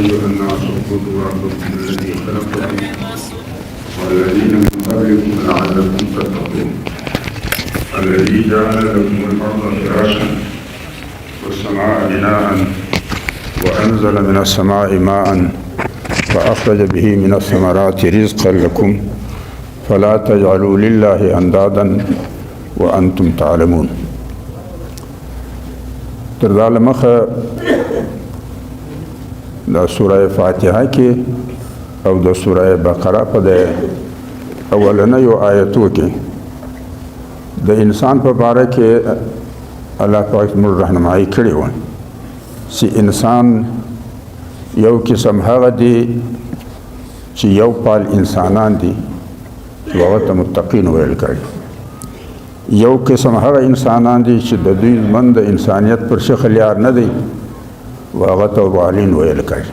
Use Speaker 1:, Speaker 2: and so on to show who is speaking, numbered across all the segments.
Speaker 1: أيها الناس اعبدوا ربكم الذي خلقكم والذين من قبلكم لعلكم تتقون الذي جعل لكم الأرض فراشا والسماء بناء وأنزل من السماء ماء فأخرج به من الثمرات رزقا لكم فلا تجعلوا لله أندادا وأنتم تعلمون. تر دا لمخه دا سوره فاتحه کې او د سوره بقره په د اولنیو آیتو کې د انسان په باره کې الله پاک موږ راهنمایي کړې وه چې انسان یو قسم هغه دی چې یو پال انسانان دي چې هغه ته متقین ویل کړي، یو قسم هغه انسانان دي چې د دوی ژوند د انسانیت پر شکل یار نه دی و هغه ته والین ویل کړي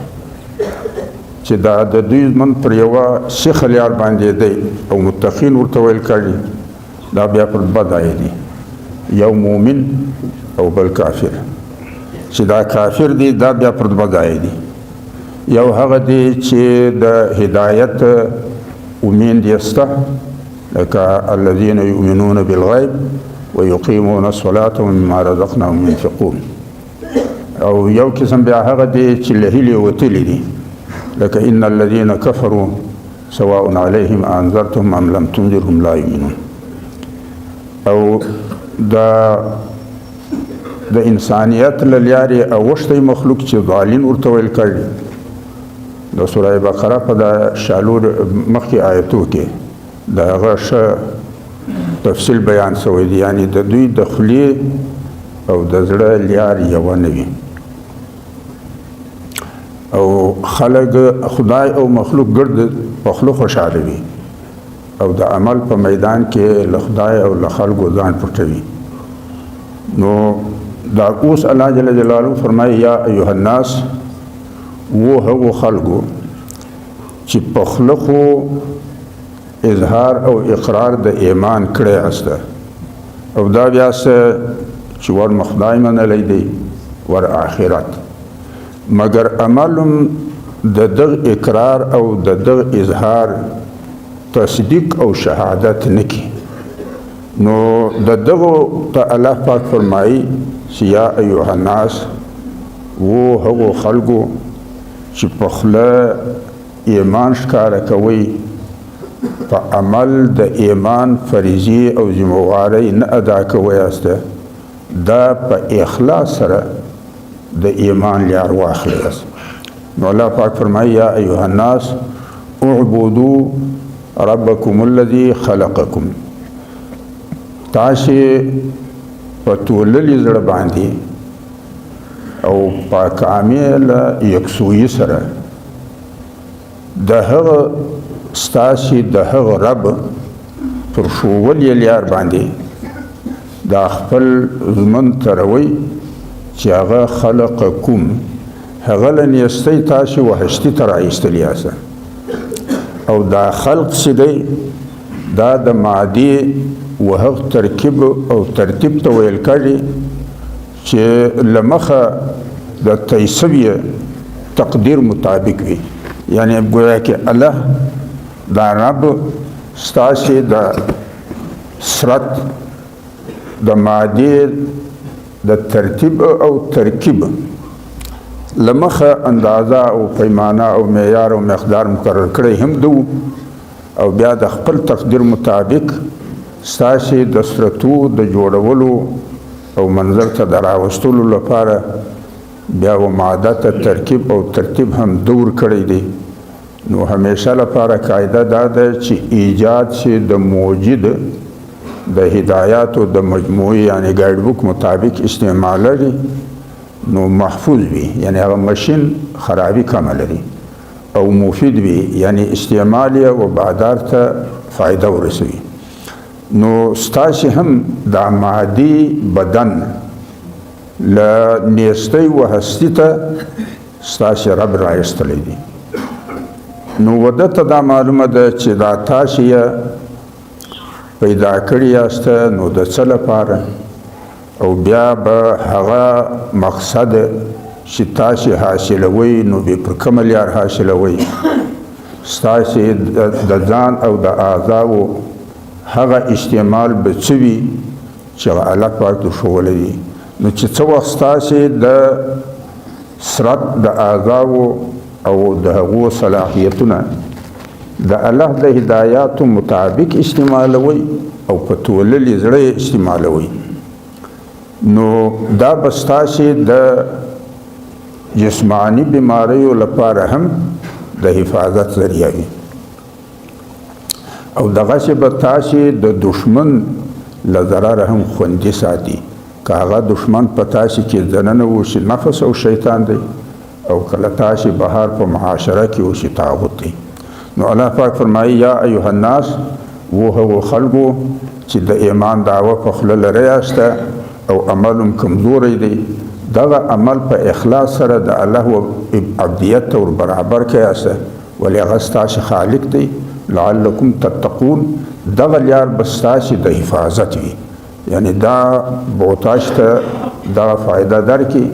Speaker 1: چې دا د دوی ژوند پر یوه شکل یار باندې دی او متقین ورته ویل کړي. دا بیا پر دوه ځایه دي، یو مؤمن او بل کافر. چې دا کافر دی دا بیا پر دوه ځایه دي، یو هغه دی چې د هدایت امید یې شته لکه الذين يؤمنون بالغیب ويقيمون الصلاة ومما رزقناهم ينفقون، او یو قسم بیا هغه دی چې له هیلې وتلي دي لکه ان الذين كفروا سواء عليهم انذرتهم ام لم تنذرهم لا يؤمنون. او د انسانیت له لارې اوښتی مخلوق چې ضالین ورته ویل کړي د سوره بقره په د شالور مخکې آیتو کې د هغه ښه تفصیل بیان شوی دی، یعنی د دوی د خولې او د زړه لار یوه نه وي او خلک خدای او مخلوق ګرد په خوله خوشحاله وي او د عمل په میدان کې له خدای او له خلکو ځان پټوي. نو دا اوس الله جل جلاله فرمایي یا ایها الناس، و هغو خلکو چې په خوله خو اظهار او اقرار د ایمان کړی استه او دا بیا څه چې ور خدای منلی دی ور آخرت، مګر عملم د دغه اقرار او د دغه اظهار تصدیق او شهادت نه کوي. نو د دغه ته الله پاک فرمایي چې یا ایها الناس، و هغو خلکو چې په خوله ایمان ښکاره کوي په عمل د ایمان فریضې او ذمهوارۍ نه ادا کوئ استه، دا په اخلاص سره د ایمان لار واخلئ است. نو الله پاک فرمایي یا ایها الناس اعبدوا ربکم الذي خلقکم، تاسې په توللي زړه باندې او په کامله یکسویي سره د هغه ستاسې د هغه رب پر ښوولې لار باندې دا خپل ژمن تروئ چې هغه خلقکم، هغه له نیستۍ تاسې وحشتي ته راایستلي یاست. او دا خلق چې دی دا د مادې و هغه ترکیب او ترتیب ته ویل کړي چې له مخه د تیسویه تقدیر مطابق وي، یعنی گویا کې الله دا رب ستاسې د سرت د مادې د ترتیب او ترکیب له مخه اندازه او پیمانه او معیار او مقدار مقرر کړی هم دو، او بیا د خپل تقدیر مطابق ستاسې د سرتو د جوړولو او منظر ته د راوستلو لپاره بیا و ماده ته ترکیب او ترتیب هم دور کړی دی. نو همیشه لپاره قاعده دا ده چې ایجاد شي د موجود د هدایاتو د مجموعي یعنی ګایډ بک مطابق استعمال لري نو محفوظ وي، یعنی هغه ماشین خرابي کمه لري، او مفید وي یعنی استعمال یې و بادار ته فایده ورسوي. نو ستاسې هم د مادي بدن له نیستۍ و هستي ته ستاسې رب رایستلی دی. نو وده ته دا معلومه ده چې دا تاسې یې پیدا کړي یاسته نو د څه لپاره، او بیا به هغه مقصد چې تاسې حاصلوئ نو بې پر کومه لار حاصلوئ ستاسې د ځان او د اعضاو هغه استعمال به څه وي چې هغه الله پاک درښولی وي نو چې څه وخت ستاسې د سرت د اعضاو او د هغو صلاحیتونه د الله د هدایاتو مطابق استعمالوئ او په توللي زړه یې استعمالوئ نو دا به ستاسې د جسمانی بیماریو لپاره هم د حفاظت ذریعه وي او دغسې به تاسې د دشمن له ضرره هم خوندي ساتي که هغه دشمن په تاسې کې دننه وشي نفس او شیطان دی او کله تاسې بهر په معاشره کې وشي طاغوت دی نو الله پاک فرمایي یا ایها الناس و هغو خلکو چې د ایمان دعوه په خوله لرئ یاسته او عمل هم کمزوری دی دغه عمل په اخلاص سره د الله و عبدیت ته ور برابر کړئ یاسته ولې هغه ستاسې خالق دی لعلکم تتقون دغه لار به ستاسې د حفاظت وي یعنی دا به تاسو ته دغه فایده درکړي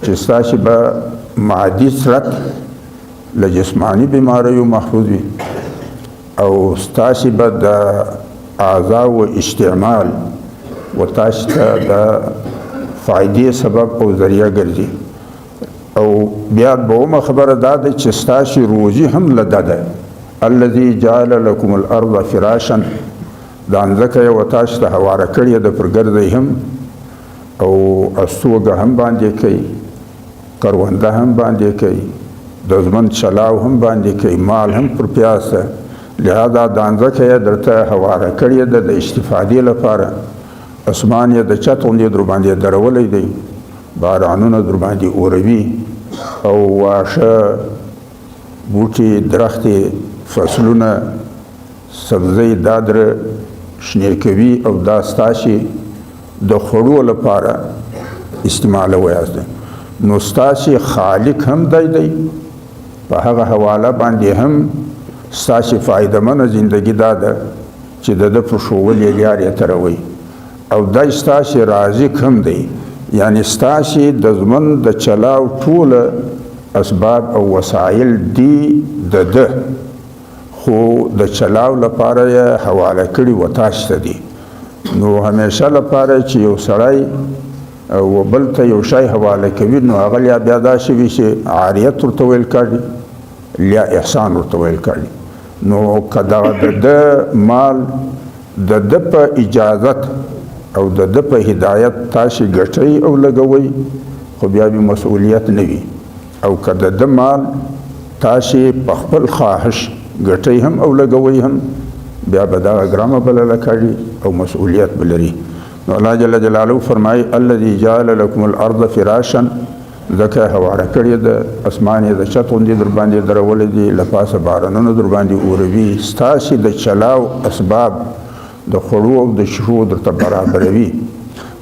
Speaker 1: چې ستاسې به معدي سرت له جسمانی بیماریو محفوظ وي او ستاسې به د اعضاو استعمال و تاسو ته د فائدې سبب او ذریعه ګرځي او بیا دومره خبره دا ده چې ستاسې روزي هم له ده ده الذي جعل لكم الارض فراشا دا ځمکه یې و تاسو ته هواره کړې ده پر ګرځئ هم او استوګه هم باندې کوي کرونده هم باندې کوي د ژوند چلاو هم باندې کوي مال هم پر پیاسه لہذا دا ځمکه یې درته هواره کړې ده د استفادې لپاره اسمان یې د چت غوندې در باندې درولی دی بارانونه در باندې اوروي او واښه بوټي درختې فصلونه سبزۍ دا در شنې کوي او دا ستاسې د خوړو لپاره استعمالوئ یاسته نو ستاسې خالق هم دی په هغه حواله باندې هم ستاسې فایدهمنه زندګي دا ده چې د ده په ښوولې لار یې تروئ او دا ستاسې رازق هم دی یعنی ستاسې د ژوند د چلاو ټوله اسباب او وسایل دی د ده خو د چلاو لپاره یې حواله کړي و تاسو ته دي نو همیشه لپاره چې یو سړی و بل ته یو شی حواله کوي نو هغه یا بیا داسې وي چې عاریت ورته ویل کېږي یا احسان ورته ویل کېږي نو که دغه د ده مال د ده په اجازت او د ده په هدایت تاسې ګټئ او لګوئ خو بیا به مسؤلیت نه وي او که د ده مال تاسې په خپل خواهش ګټئ هم او لګوئ هم بیا به دغه ګرامه بلله کېږي او مسؤلیت به لري نو الله جل جلاله فرمایي الذي جعل لكم الارض فراشا ځکه هواره کړې ده اسمان یې د چت غوندې در باندې درولی دي له پاسه بارانونه در باندې اوروي ستاسې د چلاو اسباب د خوړو او د شیشو درته برابروي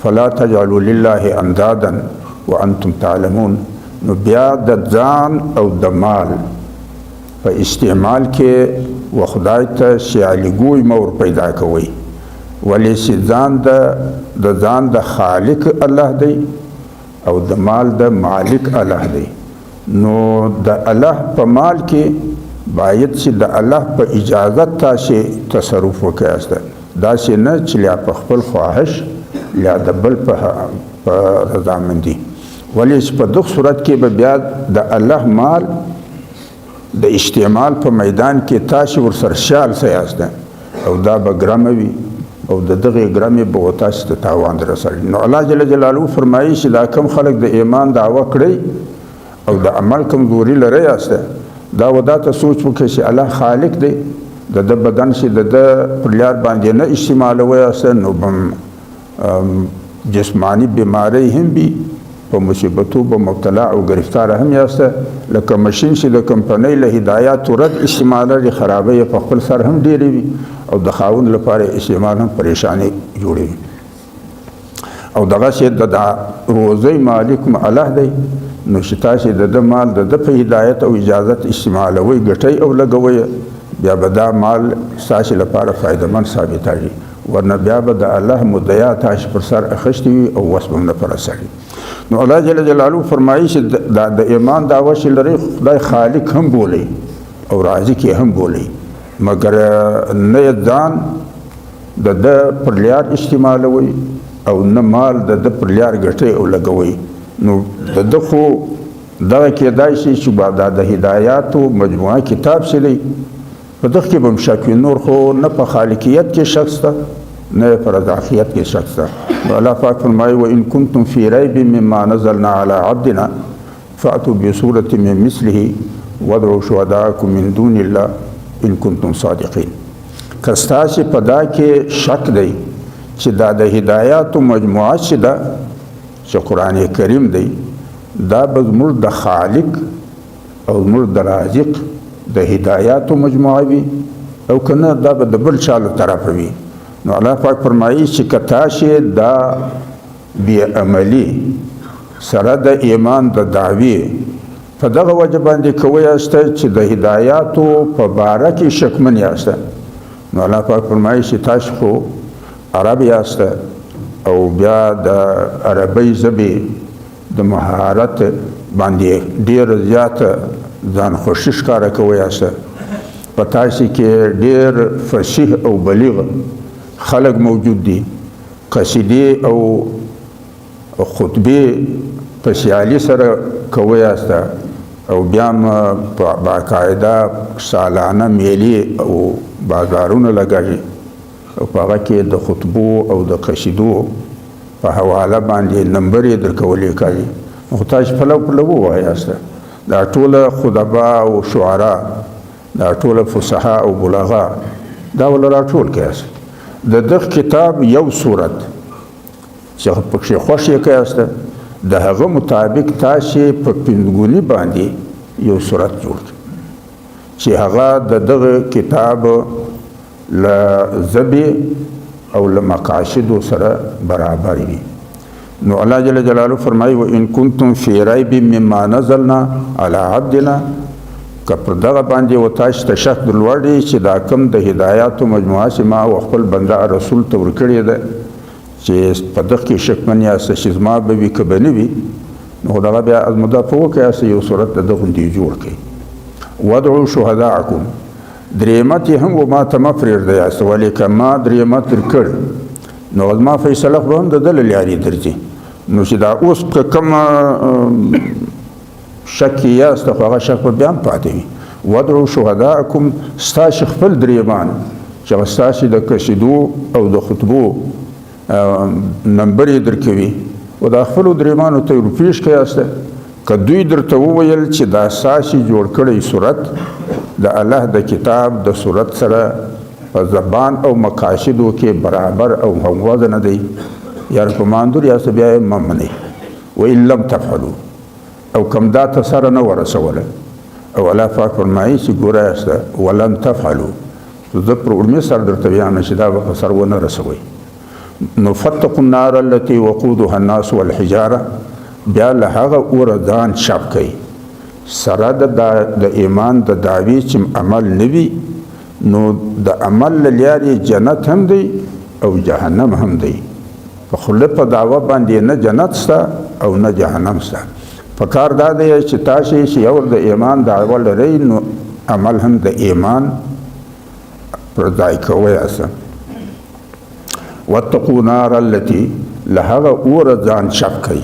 Speaker 1: فلا تجعلوا لله اندادا وانتم تعلمون نو بیا د ځان او د مال په استعمال کې و خدای ته سیالګوی مور پیدا کوئ ولې چې ځان د خالق الله دی او د مال د مالک الله دی نو د الله په مال کې باید چې د الله په اجازت تاسې تصرف وکړئ داسې نه چې لا په خپل خواهش یا د بل په رضامندي ولې چې په دغه صورت کې به بیا د الله مال د استعمال په میدان کې تاسې ورسره شال څه یاست او دا به ګرمه وي او د دغې ګرمې به تاسې ته تاوان رسوي نو الله جل جلاله فرمایي چې دا کم خلک د ایمان دعوه کړئ او د عمل کمزوري لرئ یاست دا ودا ته سوچ وکړئ چې الله خالق دی د ده بدن چې د ده پر لار باندې نه استعمالوئ یاست نو جسمانی بیماری هم وي په مصیبتو به مبتلا او گرفتار هم یاست لکه ماشین چې د کمپنۍ له هدایاتو رد استعمالوي خرابۍ په خپل سر هم ډېرې وي او د خاوند لپاره استعمال هم پریشاني جوړوي او دغسې د روزۍ مالک الله دی نو چې تاسې د ده مال د ده په هدایت او اجازت استعمالوئ ګټئ او لګوئ بیا به دا مال ستاسې لپاره فایدهمند ثابتېږي ورنه بیا به د الله مدعا تاسې پر سر اخیستې وي او وس به هم نه په رسوي نو الله جل جلاله فرمایي چې د ایمان دعوه چې لري خدای خالق هم بولي او رازق یې هم بولي، مګر نه یې ځان د ده پر لیار استعمالوي او نه مال د ده پر لیار ګټئ او لګوئ. نو د ده خو دغه کېدای شي چې دا د هدایاتو مجموعه کتاب چې دی په دغه کې به هم شک وي، نور خو نه په خالقیت کې شک شته نه په رضاخیت کې شک شته. نو الله پاک فرمایي وإن كنتم في ريب مما نزلنا على عبدنا فأتوا بسورة من مثله وادعوا شهداءكم من دون الله إن كنتم صادقين. که ستاسې په دا کې شک دی چې دا د هدایاتو مجموعه چې ده چې قرآن کریم دی دا به زموږ د خالق او زموږ د رازق د هدایاتو مجموعه وي او که نه دا به د بل چا له طرفه وي. نو الله پاک فرمایي چې که تاسې دا بې عملي سره د ایمان د دعوې په دغه وجه باندې کوئ یاسته چې د هدایاتو په باره کې شکمن یاسته، نو الله پاک فرمایي چې تاسو خو عرب یاسته او بیا د عربۍ ژبې د مهارت باندې ډېر زیاته ځان خوښي ښکاره کوئ یاسته، په تاسې کې ډېر فصیح او بلیغ خلق موجود دي، قصیدې او خطبې په سیالي سره کوئ یاسته او بیا هم باقاعده سالانه میلې او بازارونه لګوي او په هغه کې د خطبو او د قصیدو په حواله باندې نمبر یې درکولې کوي. خو تاسو پلو پلو ووایاست دا ټوله خطبا او شعرا دا ټوله فصحا او بلغا دا ول راټول کیاست د دغه کتاب یو صورت چې پکې خوښ یې کیاست د هغه مطابق تاسو په پنځګونی باندې یو صورت جوړ چې هغه د دغه کتاب ل زبی او ل مقاصد سره برابر وي. نو الله جل جلاله فرمایي وان کنتم فی ریب مما نزلنا علی عبدنا، که پر دغه باندې و تاسو ته شک درلوړي چې دا کوم د هدایاتو مجموعه چې ما او خپل بنده رسول ته ورکړې ده چې په دغه کې شکمن یاست چې زما به وي که به نه وي، نو دغه بیا ازموده په وکړئ یو صورت د دغه غوندې جوړ کړئ. وادعوا شهداءکم، درېمت یې هم و ما ته مه پرېږده یاست، ولې که ما درېمت درکړ نو زما فیصله به هم د ده له لارې درځي. نو چې دا اوس که کوم شک کې یاست خو هغه شک به بیا هم پاتې وي. وادعوا شهداءکم، ستاسې خپل درېمان چې هغه ستاسې د قصیدو او د خطبو نمبر یې درکوي و دا خپلو درېمانو ته ور پیش کړئ. که دوی درته وویل چې دا ستاسې جوړ کړی صورت د الله د کتاب د صورت سره په زبان او مقاصدو کې برابر او هموزنه دی، یا په ماندور یاست بیا یې مه منئ. وان لم تفعلوا، او کم دا ته سره نه ورسوله، او الله پاک فرمایي چې ګوره یاسته ولن تفعلوا، زه پر علمي سر درته بیان چې دا به په سر ونه رسوئ. نو فاتقوا النار التي وقودها الناس والحجاره، بیا له هغه اوره ځان چپ کوئ سره د ایمان د دعوې چې عمل نه وي، نو د عمل له لارې جنت هم دی او جهنم هم دی. په خوله په دعوه باندې نه جنت شته او نه جهنم شته. پکار دا دی چې تاسې چې یو د ایمان دعوه لرئ نو عمل هم د ایمان پر ځای کوئ یاست. واتقوا نار التي، له هغه اوره ځان چپ کوئ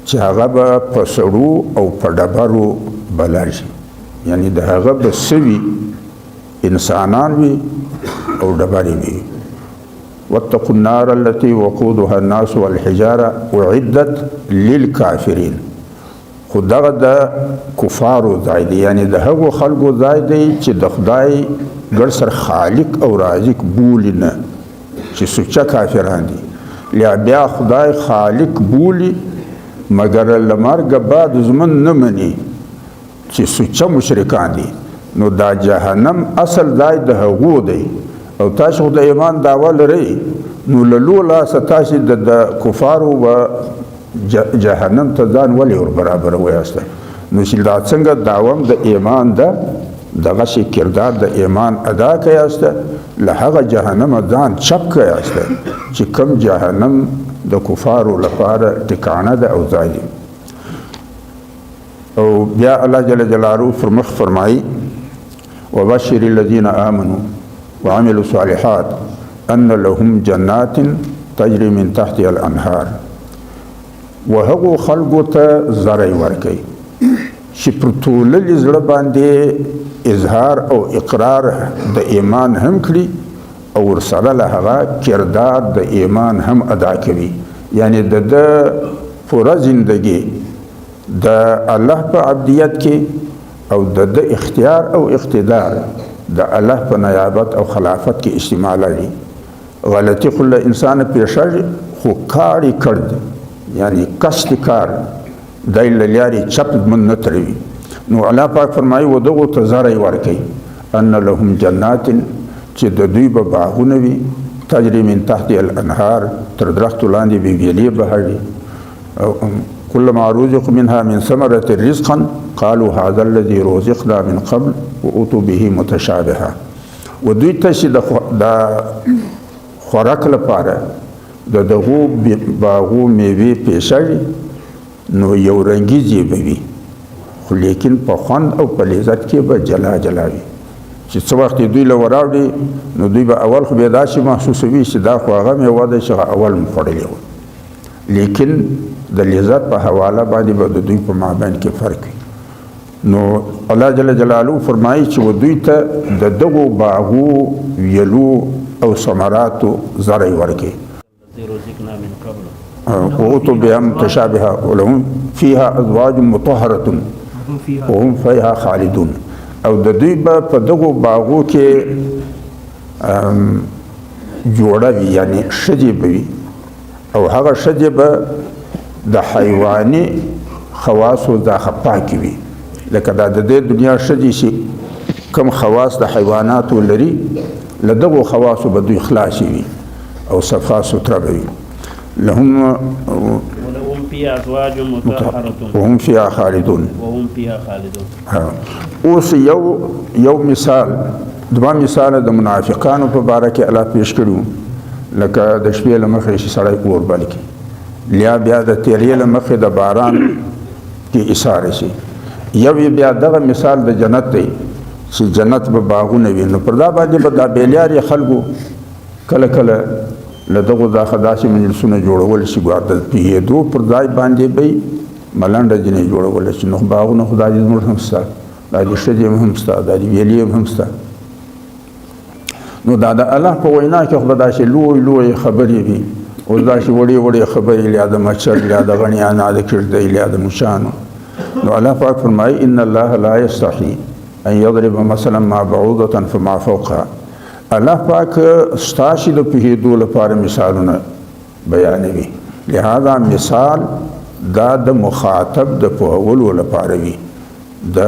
Speaker 1: چې هغه به په سړو او په ډبرو بلل شي، یعنی د هغه به سوي انسانان وي او ډبرې وي. واتقوا النار التي وقودها الناس والحجاره اعدت للكافرين، خو دغه د کفارو ځای دی، یعنی د هغو خلکو ځای دی چې د خدای ګډ سره خالق او رازق بولي نه، چې سوچه کافران دي. بیا خدای خالق بولي مگر لمرګ بعد زمن نه مني چې سوچه مشرکان دي، نو دا جهنم اصل ځای د هغو دی. او تاسو د ایمان دعوه لرئ نو له لوله ستاسې د کفارو و جهنم ته ځان ولې ور برابروئ یاسته. نو چې دا څنګه دعوه د ایمان ده دغسې کردار د ایمان ادا کړئ یاسته، له هغه جهنم ځان چپ کړئ چې کوم جهنم د کفارو لپاره ټکانه ده او ځای دی. او بیا الله جل جلاله فرمخ فرمایي وبشر الذين آمنوا وعملوا الصالحات ان لهم جنات تجري من تحتها الانهار. وهغو خلقو ته زرعی ورکوي چې پر ټوللي زړه باندې اظهار او اقرار د ایمان هم کړي او ورسره له هغه کردار د ایمان هم ادا کوي. یعنی د پوره زندگی د الله په عبدیت کې او د اختیار او اقتدار د الله په نیابت او خلافت کې استعمال لري. غلطی خو له انسان پیښه خو کار یې کړ یعنی قصد کار دای له لارې چپ من نه تروي. نو الله پاک فرمایي ودغو ته زرعی ورکوي ان لهم جنات چې د دوی به باغونه وي تجري من تحت الانهار تر درختو لاندې به ویلې بهړي. كلما رزقوا منها من ثمرة رزقا قالوا هذا الذي رزقنا من قبل وأتوا به متشابها. ودوی ته چې د خوراک لپاره د دغو باغو میوې پیښوي نو یو رنګیزې به وي خو لیکن په خوند او په لذت کې به جلا جلا وي چې څه وخت دوی له وراوړي نو دوی به اول خو بیا داسې محسوسوي چې دا خو هغه میوه ده چې اول مو خوړلې وه لیکن د لذت په حواله باندې به د دوی په مابین کې فرق وي. نو الله جل جلاله فرمایي چې دوی ته د دغو باغو ویلو او ثمراتو زرعی ورکوي وأتوا بها متشابهة ولهم فيها أزواج مطهرة وهم فيها خالدون. او د دوی به په دغو باغو کې جوړه وي یعنی ښځې به وي او هغه ښځې به د حیواني خواصو څخه پاکې وي لکه دا د دې دنیا ښځې چې کوم خواص د حیواناتو لري له دغو خواصو به دوی خلاصې وي او صفا سوتره به وي. لهم
Speaker 2: فيها أزواج مطهرة
Speaker 1: وهم فيها خالدون. اوس یو مثال دوه مثال د منافقانو په باره کې الله پیش کړو لکه د شپې له مخې چې سړی اور بل کړي بیا د تیرې له مخې د باران کې ایثار شي. یو بیا دغه مثال د جنت دی چې جنت به باغونه وي نو پر دا باندې به دا بیلیارې خلکو کله کله له دغو داسې مجلسونه جوړول شي ګوار د پوهېدو پر ځای باندې به ملنډه ځینې جوړول شي نو باغونه خو دا دې زموږ هم شته دا دې ښځې هم شته دا دې ویلې هم شته. نو دا د الله په وینا کې خو به داسې لوی خبرې وي اوس داسې وړې خبرې لیا د مچر لیا د غڼیانو د کړدۍ لیا د مچانو. نو الله پاک فرمایي ان الله لا یستحي ان یضرب مثلا ما بعوضة فما فوقها. الله پاک ستاسو د پوهېدو لپاره مثالونه بیانوي لہذا مثال دا د مخاطب د پوهولو لپاره وي د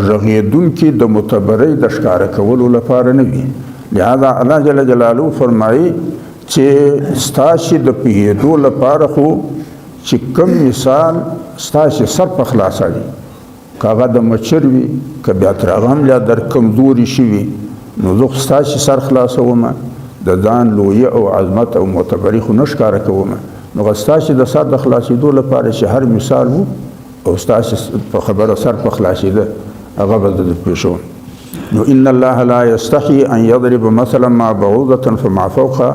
Speaker 1: غږېدونکي د متبرۍ د ښکاره کولو لپاره نه وي. لہذا الله جل جلاله فرمایي چې ستاسو د پوهېدو لپاره خو چې کوم مثال ستاسو سر په خلاصه وي که هغه د مچر وي که بیا تر هغه هم لا در کمزوري شوي نو زه ستاسو سر خلاصوم د ځان لویه او عظمت او معتبري خو نه ښکاره کوم نو ستاسو د سر د خلاصېدو لپاره چې هر مثال وو او ستاسو په خبره سر په خلاصېده هغه به د پیښو. نو ان الله لا يستحي ان يضرب مثلا ما بعوضة فما فوقها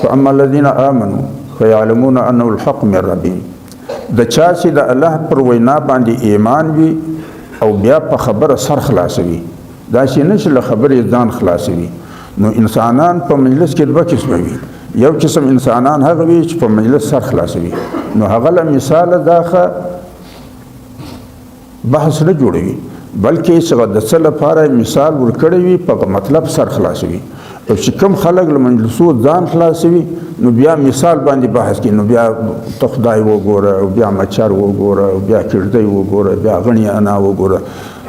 Speaker 1: فاما الذين امنوا فيعلمون انه الحق من ربهم. د چا چې د الله پر وینا باندې ایمان وي او بیا په خبره سر خلاصوي دا چې نشي له خبرې ځان خلاصوي. نو انسانان په مجلس کې دوه قسمه وي یو قسم انسانان هغه وي چې په مجلس سر خلاصوي نو هغه له مثال داخه بحث نه جوړوي بلکې څنګه د څه لپاره مثال ورکړی وي په مطلب سر خلاصوي او چې کوم خلک له مجلسو ځان خلاصوي نو بیا مثال باندې بحث کوي نو بیا ته خدای وګوره او بیا مچر وګوره او بیا کړدۍ وګوره بیا غڼې انا وګوره.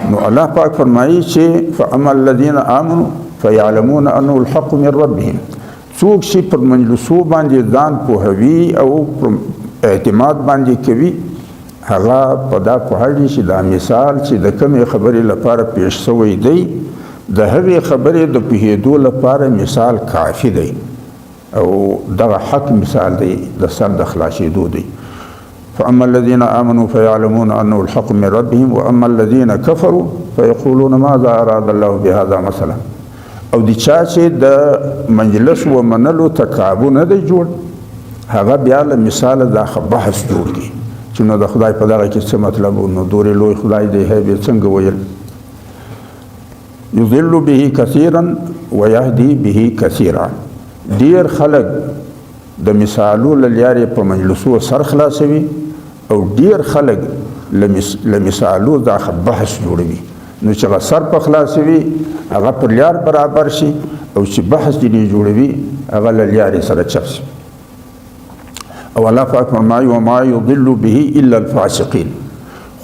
Speaker 1: نو الله پاک فرمایي چې فاما الذين امنوا فيعلمون انه الحق من ربهم. څوک چې پر مجلسو باندې ځان پوهوي او اعتماد باندې کوي هغه په دا پوهېږي چې دا مثال چې د کومې خبرې لپاره پیش شوی دی د هغې خبرې د پوهېدو لپاره مثال کافي دی او دغه حق مثال دی د سر د خلاصېدو دی. فأما الذين آمنوا فيعلمون أنه الحق من ربهم وأما الذين كفروا فيقولون ماذا أراد الله بهذا مثلا. او د چا چې د مجلس و منلو تکابو نه دی جوړ هغه بیا له مثال دا بحث جوړ کړي چې نو د خدای په دغه کې څه مطلب و نو دورې لوی خدای دی هی څنګه ویل. یضل به کثیرا ویهدي به کثیرا. ډیر خلک د مثالو له لارې په مجلسو سر خلاصوي او ډیر خلک له مثالو دا بحث جوړوي نو چې هغه سر په خلاصوي هغه پر لار برابر شي او چې بحث ځینې جوړوي هغه له لارې سره چپ شي. او الله پاک فرمایي وما یضل به الا الفاسقین.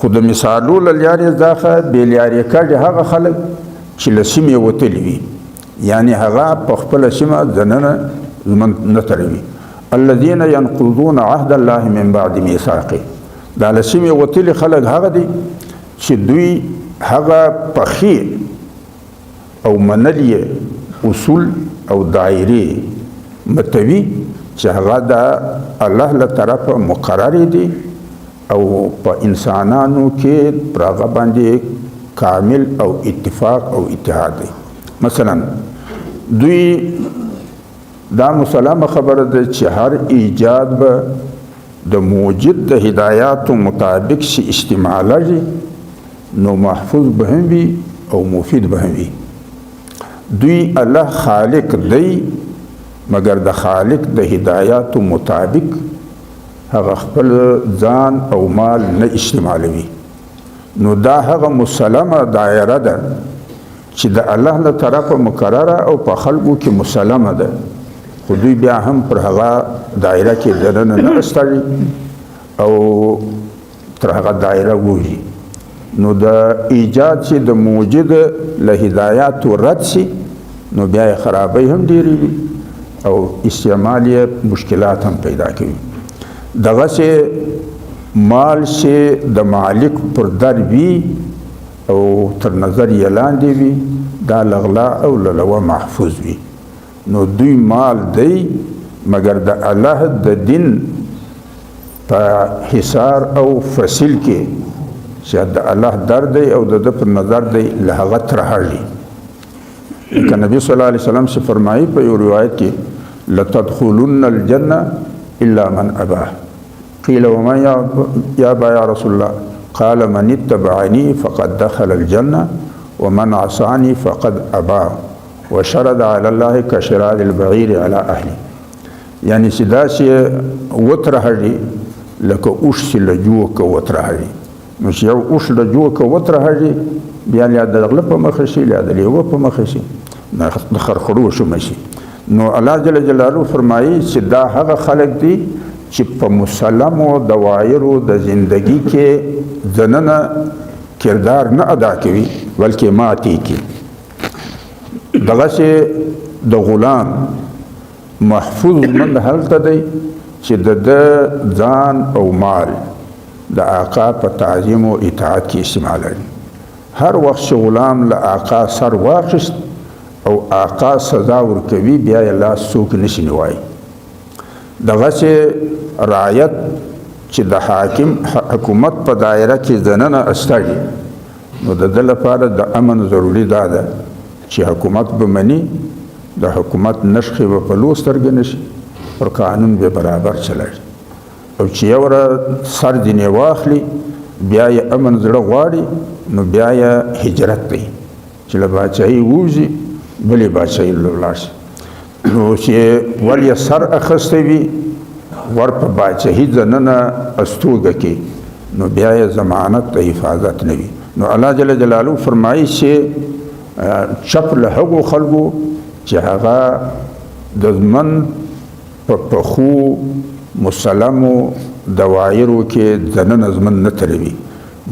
Speaker 1: خو د مثالو له لارې داخه بې لارې کړي هغه خلک چې له سیمې وتلي وي یعنی هغه په خپله سیمه دننه نه تړوي. الذين ينقضون عهد الله من بعد ميثاقه. دا له سیمې وتلي خلک هغه دي چې دوی هغه پخې او منلي اصول او دایرې متوي چې هغه د الله له طرفه مقرر دي او په انسانانو کې پر هغه باندې کامل او اتفاق او اتحاد دی. مثلا دوی دا مسلمه خبره ده چې هر ایجاد به د موجد د هدایاتو مطابق شي استعمالږي نو محفوظ به هم وي او مفید به هم وي. دوی الله خالق دی مگر د خالق د هدایاتو مطابق هغه خپل ځان او مال نه استعمالوي. نو دا هغه مسلمه دایره ده چې د الله له طرفه مقرره او په خلقو کې مسلمه ده خو دوی بیا هم پر هغه دایره کې دننه نه استړي او تر هغه دایره ووځي. نو د ایجاد چې د موجد له هدایاتو رد شي نو بیا یې خرابۍ هم ډېرې وي او استعمال یې مشکلات هم پیدا کوي. دغسې مال چې د مالک پر در وي او تر نظر یې لاندې وي دا له غلا او له لوه محفوظ وي. نو دوی مال دی مگر د الله د دین په حصار او فصل کې چې د الله در دی او د ده پر نظر دی له هغه ترهږي. لکه نبي صلی الله علیه وسلم چې فرمایي په یو روایت کې لتدخلن الجنه الا من اباه. قیل ومن یابا یا رسول الله قال من اتبعني فقد دخل الجنه ومن عصاني فقد ابى وشرد على الله كشراد البعير على اهله. یعنی چې داسې وترهږي لکه اوښ چې له جوکه وترهږي. نو چې یو اوښ له جوکه وترهږي بیا یا د غله په مخه شي یا د لیوه په مخه شي د خرخړو شومه شي. نو الله جل جلاله فرمایي چې دا هغه خلک دي چې په مسلمو دوایرو د زندگی کې دننه کردار نه ادا کوي بلکې ماتې کوي. دغسې د غلام محفوظ مند هلته دی چې د ځان او مال د آقا په تعظیم او اطاعت کې استعمالوي. هر وخت چې غلام له آقا سر واخیست او آقا سزا ورکوي بیا یې لاس څوک نشي نیوای. دغسې رعایت چې د حاکم حکومت په دایره کې دننه استړي نو د ده لپاره د امن ضروري دا ده چې حکومت به مني د حکومت نښخې به په لو سترګې نشي پر قانون به برابر چلایي او چې یو سر ځینې واخلي بیا یې امن زړه غواړي نو بیا یې هجرت کوي چې له باچاهي ووځي بلې باچاهي له ولاړ شي. نو چې ور یې سر اخیستی وي ور په باچاهي دننه استوګه کې نو بیا یې ضمانت د حفاظت نه وي. نو الله جل جلاله فرمایي چې چپ له هغو خلکو چې هغه د ژمن په پخو مسلمو دوایرو کې دننه ژمن نه تروي.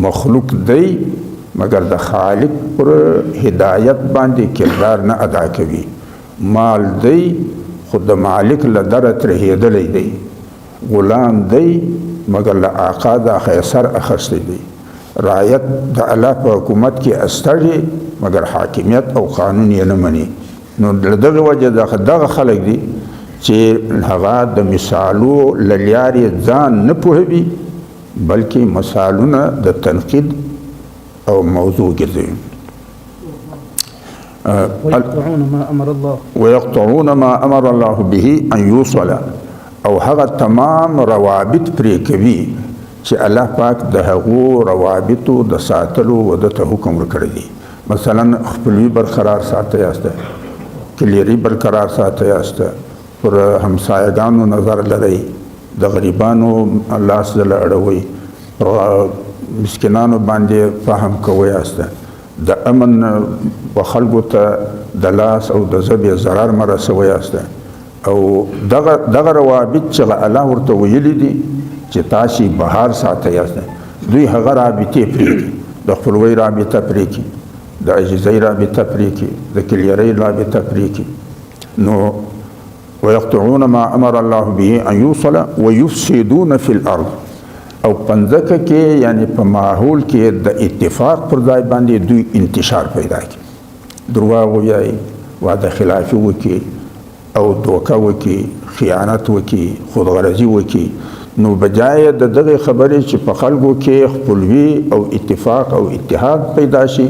Speaker 1: مخلوق دی مگر د خالق پر هدایت باندې کردار نه ادا کوي. مال دی خود د مالک له دره ترهېدلی دی. غلام دی مگر له آقا د خیسر اخیستی دی. رعایت د الله په حکومت کې استړي مگر حاکمیت او قانون یې نه مني. نو له دغه وجې دغه خلک دي چې هغه د مثالو له لارې ځان نه پوهوي بلکې مثالونه د تنقید او موضوع ګرځوي. ويقطعون ما امر الله به ان يوصل او هغه تمام روابط پرې کوي چې الله پاک د هغو روابطو د ساتلو و د ته حکم ورکړی دی. مثلا خپلوي برقرار ساتئ یاسته، کلیري برقرار ساتئ یاسته، پر همسایګانو نظر لرئ، د غریبانو لاس ځله اړوئ، پر مسکینانو باندې فهم کوئ یاسته، د امن و خلکو ته د لاس او د ژبې ضرر مه رسوئ یاسته. او دغه روابط چې الله ورته ویلي دي چې تاسې بهار ساتئ یاسته، دوی هغه رابطې پرېږدي، د خپلوۍ رابطه پرېږدي، د عجیزۍ رابطه پرېږدي، د کلیرۍ رابطه پرېږدي. نو ويقطعون ما امر الله به ان يوصل ويفسدون في الارض او پنځکه کې یعنی په ماحول کې د اتفاق پر ځای باندې دوی انتشار پیدا کړي، درواغ ووایي، وعده خلافي وکړي او دوکه وکړي، خیانت وکړي، خودغرضي وکړي. نو بجای د دغه خبرې چې په خلکو کې خپلوي او اتفاق او اتحاد پیدا شي،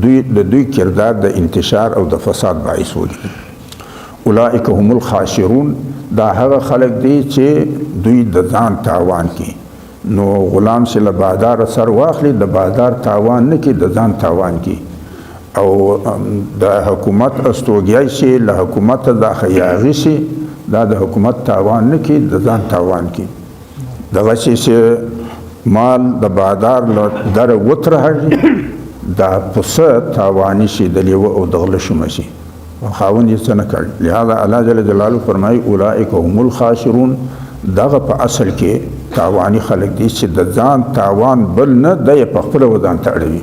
Speaker 1: دوی کردار د انتشار او د فساد باعث وګرځي. اولئک هم الخاسرون، دا هغه خلک دي چې دوی د ځان تاوان کوي. نو غلام چې له بادار سر واخلي د بادار تاوان نه کوي، د ځان تاوان کوي. او د حکومت استوګیای شي له حکومت د خیاغي شي، دا د حکومت تاوان نه کوي، د ځان تاوان کوي. دغه چې مال د بادار له دره وترهږي، دا پسه تاواني شي د لیوه او د غله شومه شي، خاوند یې څه نه کړي. لهذا الله جل جلاله فرمایي اولئک هم الخاسرون، دغه په اصل کې تاواني خلک دي چې د ځان تاوان بل نه دی په خپله ځان ته اړوي.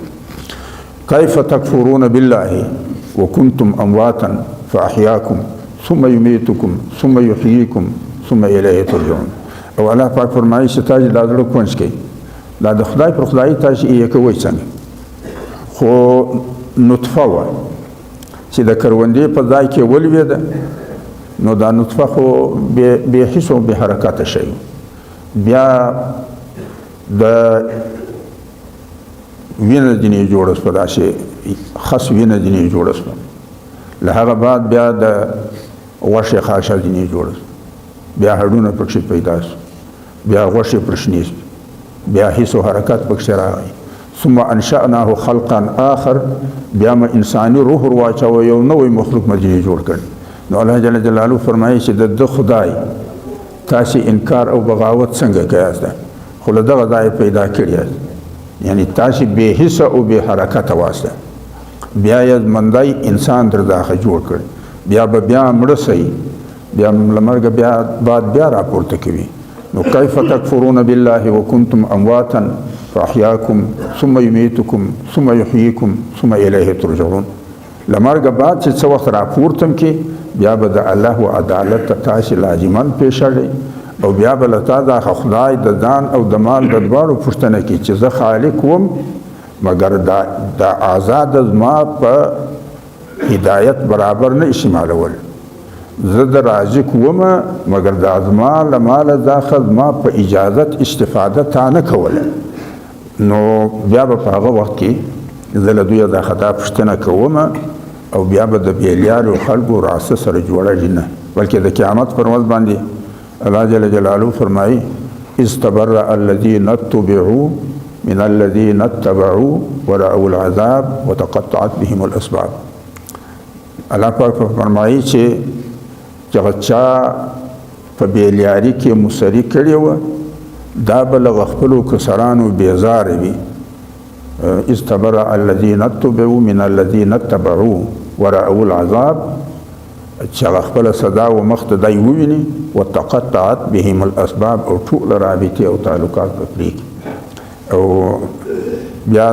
Speaker 1: کیف تکفرون بالله وکنتم امواتا فاحیاکم ثم یمیتکم ثم یحییکم ثم الیه ترجعون. او الله پاک فرمایي چې تاسې دا زړه کونج کوئ، دا د خدای پر خدایي تاسې یې کوئ څنګه؟ خو نطفه وه چې د کروندې په ځای کې ولوېده، نو دا نطفه خو بې حس او بې حرکته شی، بیا د وینه ځینې جوړه شوه، داسې خس وینه ځینې جوړه شوه. له هغه بعد بیا د غوښې خاشه ځینې جوړه شوه، بیا هډونه پکښې پیدا شو، بیا غوښې پرشنې شوې، بیا حس او حرکت پکښې راغی. ثم انشأناه خلقا آخر، بیا ما انسانی روح ورواچوه، یو نوی مخلوق مجنې جوړ کړ. نو الله جل جلاله فرمایي چې د خدای تاسې انکار او بغاوت څنګه کوئ؟ خو له دغه ځایه پیدا کړي یاست، یعنی تاسې بې حسه او بې حرکته واسته، بیا یې مندی انسان در داخه جوړ کړ، بیا به بیا مړه سئ، بیا له مرګه بیا بعد بیا راپورته کوي. نو کیف تکفرون بالله وکنتم امواتا فاحیاکم ثم یمیتکم ثم یحییکم ثم الیه ترجعون. له مرګه بعد چې څه وخت راپورتم کې، بیا به د الله و عدالت ته تاسې لازمن پیش اړئ، او بیا به له تا دا خدای د ځان او د مال د دواړو پوښتنه کوي چې زه خالق وم، مګر دا آزاد زما په هدایت برابر نه استعمالول، زه د رازق ومه مګر دا زما له ماله دا زما په اجازت استفاده تا نه کوله. نو بیا به په هغه وخت کې زه له دوی دا خطا پوښتنه کومه، او بیا به د بیلیارو خلکو راسه سره جوړه نه، بلکې د قیامت پر ورځ باندې الله جل جلاله فرمایي اذ تبرأ الذین اتبعوا من الذین اتبعوا ورأوا العذاب وتقطعت بهم الاسباب. الله پاک فرمایي چې چا په بیلیاري کې مسري کړې وه، دا به له خپلو کسرانو بیزاره وي. اذ تبرأ الذین اتبعوا من الذین اتبعوا ورأوا العذاب، چې هغه خپله صدا و مخ ته دی وویني، وتقطعت بهم الاسباب، او ټوله رابطې او تعلقات به پرېږدي. او بیا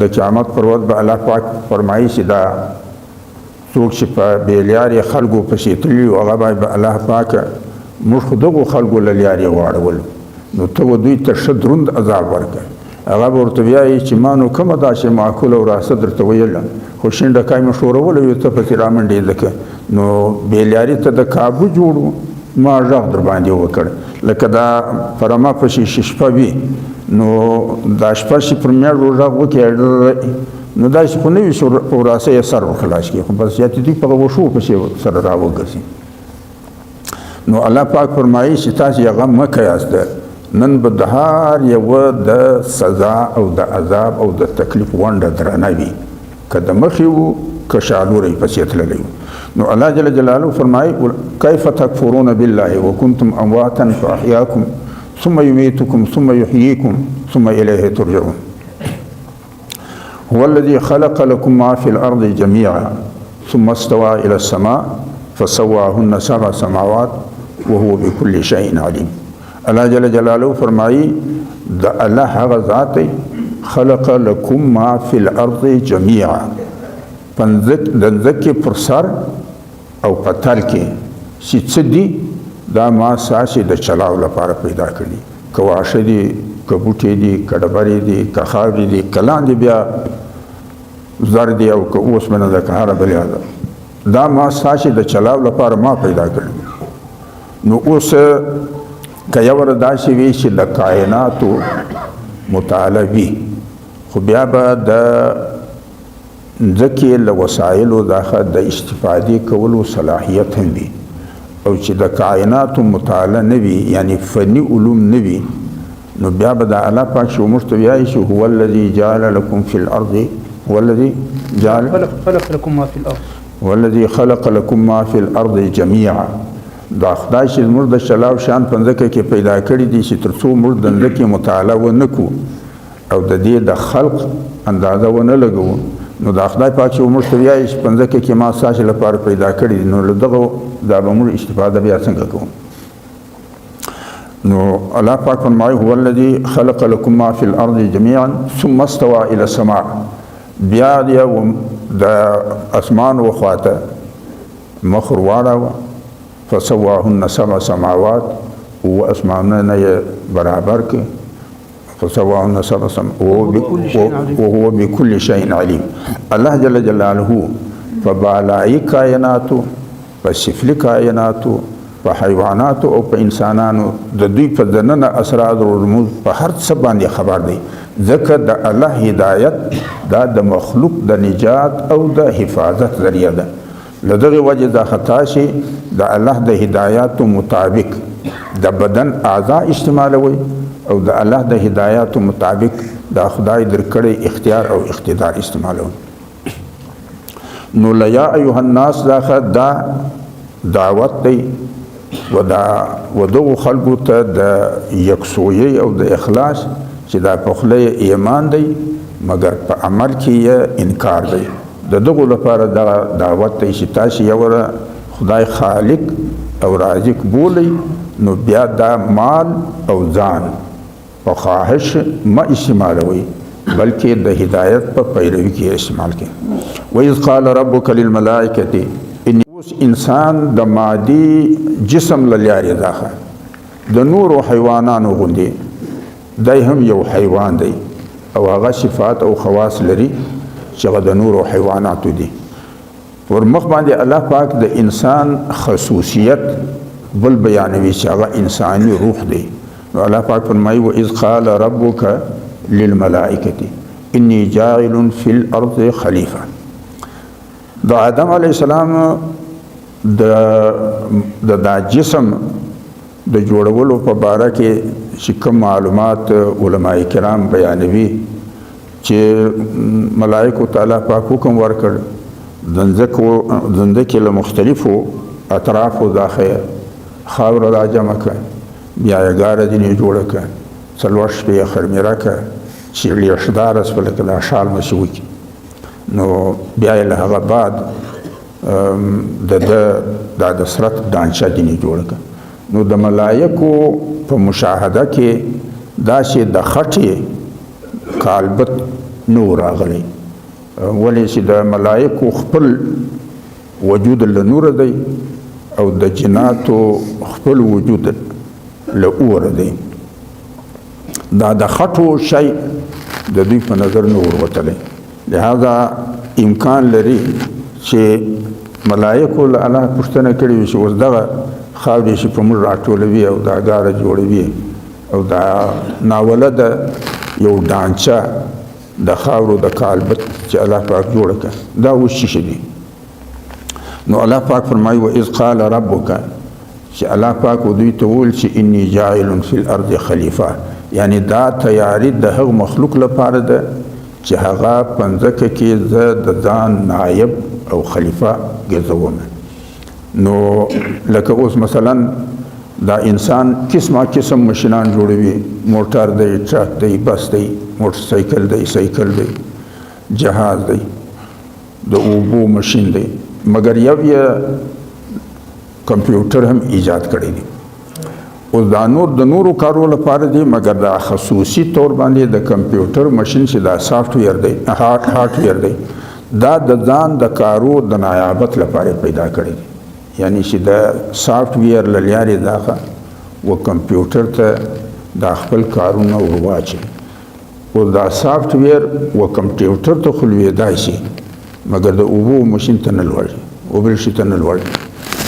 Speaker 1: د قیامت پر ورځ به الله پاک فرمایي چې دا څوک چې په بېلیارې خلکو پسې تللي وو، هغه به الله پاکه موږ خو دغو خلکو له لیارې واړولو، نو ته دوی ته ښه دروند عذاب ورکړه. هغه به ورته وایي چې ما نو کومه داسې معقوله وراسته درته ویله خو شینډکای مې ښورولی وي ته پسې رامنډې ځکه نو بېلیاري ته د کابو جوړ و ما غږ در باندې وکړ لکه دا پر ما پسې شپه وي نو دا شپه چې پر میاشتو غږ وکړي نو داسې خو نه وي چې په وراسه یې سر ورخلاص کړي خو بس یا دوی په هغه وشو پسې سره راوګرځي نو الله پاک فرمایي چې تاسې هغه مه کوئ نن به د هر یوه د سزا او د عذاب او د تکلیف غونډه درنه وي که د مخې وو که شالوری پسې تللی وو نو الله جل جلاله فرمایي کیف تکفرون بالله وکنتم امواتا فاحیاکم ثم یمیتکم ثم یحییکم ثم الیه ترجعون هو الذي خلق لكم ما في الأرض جميعا ثم استوى إلى السماء فسواهن 7 سماوات وهو بكل شيء عليم الله جل جلاله فرمایي د الله هغه ذات خلق لكم ما في الأرض جميعا د ځمکې پر سر او په تل کې چې څه دي دا ما ستاسې د چلاو لپاره پیدا کړي که واښه دي که بوټي دي که ډبرې دي که خاورې دي که لاندې بیا زر دي او که اوسپنه ده که هره بلیا ده دا ما ستاسې د چلاو لپاره ما پیدا کړي نو اوس که یو ور داسې وي چې د کائناتو مطالعه وي خو بیا به د ځکه له وسایلو داخه د استفادې کولو صلاحیت هم وي او چې د کائناتو مطالعه نه وي یعنی فني علوم نه وي نو بیا به د الله پاک چې موږ ته وایي چې هو الذي جعل لكم في الارض هو الذي جعل
Speaker 3: خلق لكم ما في الارض
Speaker 1: هو الذي خلق لكم ما في الارض جميعا دا خدای چې موږ د چلاو شان په ځکه کې پیدا کړی دي چې تر څو موږ د ځکه مطالعه ونه کو او د دې د خلق اندازه ونه لګو نو دا خدای پاک چې موږ ته وایي چې په ځکه کې ما ستاسو لپاره پیدا کړی دي نو دغه دا به موږ استفاده بیا څنګه کوو نو الله پاک فرمایي هو الذي خلق لكم ما في الارض جميعا ثم استوى الى السماء بیا د اسمان وخواته مخ ورواړه فسواهن 7 سماوات و اسمانونه یې برابر کړي فسواهن 7 سماوات وهو بكل شيء عليم الله جل جلاله په بالای کائناتو په سفلي کائناتو په حیواناتو او په انسانانو د دوی په دننه اسرار او رموز په هر څه باندې خبر دی ځکه د الله هدایت دا د مخلوق د نجات او د حفاظت ذریعہ ده لدغه وجه دا خطا شي د الله د هدایاتو مطابق د بدن اعضاء استعمالوي او د الله د هدایاتو مطابق د خدای درکړي اختیار او اقتدار استعمالوي نو لیا ایها الناس دا دعوت دی ودغه خلقو ته د یکسویی او د اخلاص چې دا په خوله ایمان دی مګر په عمل کې انکار دی د دغه لپاره دا دعوت دی چې تاسو یو خدای خالق او رازق بولی نو بیا دا مال او ځان په خواهش ما استعمالوي بلکې د هدایت په پیروي کې استعمال کړي وَإِذْ قَالَ رَبُّكَ لِلْمَلَائِكَةِ انسان د مادي جسم للیاري داخه د نور او حیوانانو غوندي دای هم یو حیوان دی او هغه صفات او خواص لري چې د نور او حیواناتو دي ورمخ باندې الله پاک د انسان خصوصیت بل بیانوي چې هغه انساني روح دی نو الله پاک فرمایي وَإِذْ قَالَ رَبُّكَ لِلْمَلَائِكَةِ إِنِّي جَاعِلٌ فِي الْأَرْضِ خَلِيفَةً د آدم علیه السلام د جسم د جوړولو په باره کې چې کوم معلومات علماء کرام بیانوي چې ملائکو تعالی پاک حکم ورکړ د ځمکې له مختلفو اطرافو داخله خاوره را جمع کړه بیا یې ګاره ځینې جوړه کړه څلور شپې یې خرمېره کړه چې لیشداره شوله که دا شال مسې وکړي نو بیا یې له هغه بعد د سرت دانچه ځینې جوړه کړه نو د ملایکو په مشاهده کې داسې د خټې کالبت نو راغلی ولې چې د ملایکو خپل وجود له نوره دی او د جناتو خپل وجود له اوره دی دا د خټو شی د دوی په نظر نه وروتلی. لهذا امکان لري چې ملایکو له الله پوښتنه کړې وي چې اوس دغه خاورې چې په موږ راټولوي او دا ګاره جوړوي او دا ناولده یو ډانچه د خاورو د کالبت چې الله پاک جوړه کړه دا اوس څه شي دي؟ نو الله پاک فرمایي وإذ قال ربک چې الله پاک دوی ته وویل چې انی جاعل فی الارض خلیفه، یعنی دا تیاری د هغه مخلوق لپاره ده چې هغه په ځمکه کې زه د ځان نایب او خلیفه ګرځوم. نو لکه اوس مثلا دا انسان قسمه قسم ماشینان جوړوي، موټر دی، ټرک دی، بس دی، موټر سایکل دی، سایکل دی، جهاز دی، د اوبو ماشین دی، مگر یو یې کمپیوټر هم ایجاد کړی دی. اوس دا نور د نورو کارو لپاره دی، مگر دا خصوصي طور باندې د کمپیوټر ماشین چې دا سافټ ویر دی، هارډ ویر دی، دا د ځان د کارو د نایابت لپاره پیدا کړی دی. یعنی چې د سافټ ویر له لارې دغه و کمپیوټر ته دا خپل کارونه ورواچي. اوس دا سافټ ویر و کمپیوټر ته خو لوېدای شي، مګر د اوبو ماشین ته نه لوړي، اوبل شي ته نه لوړي.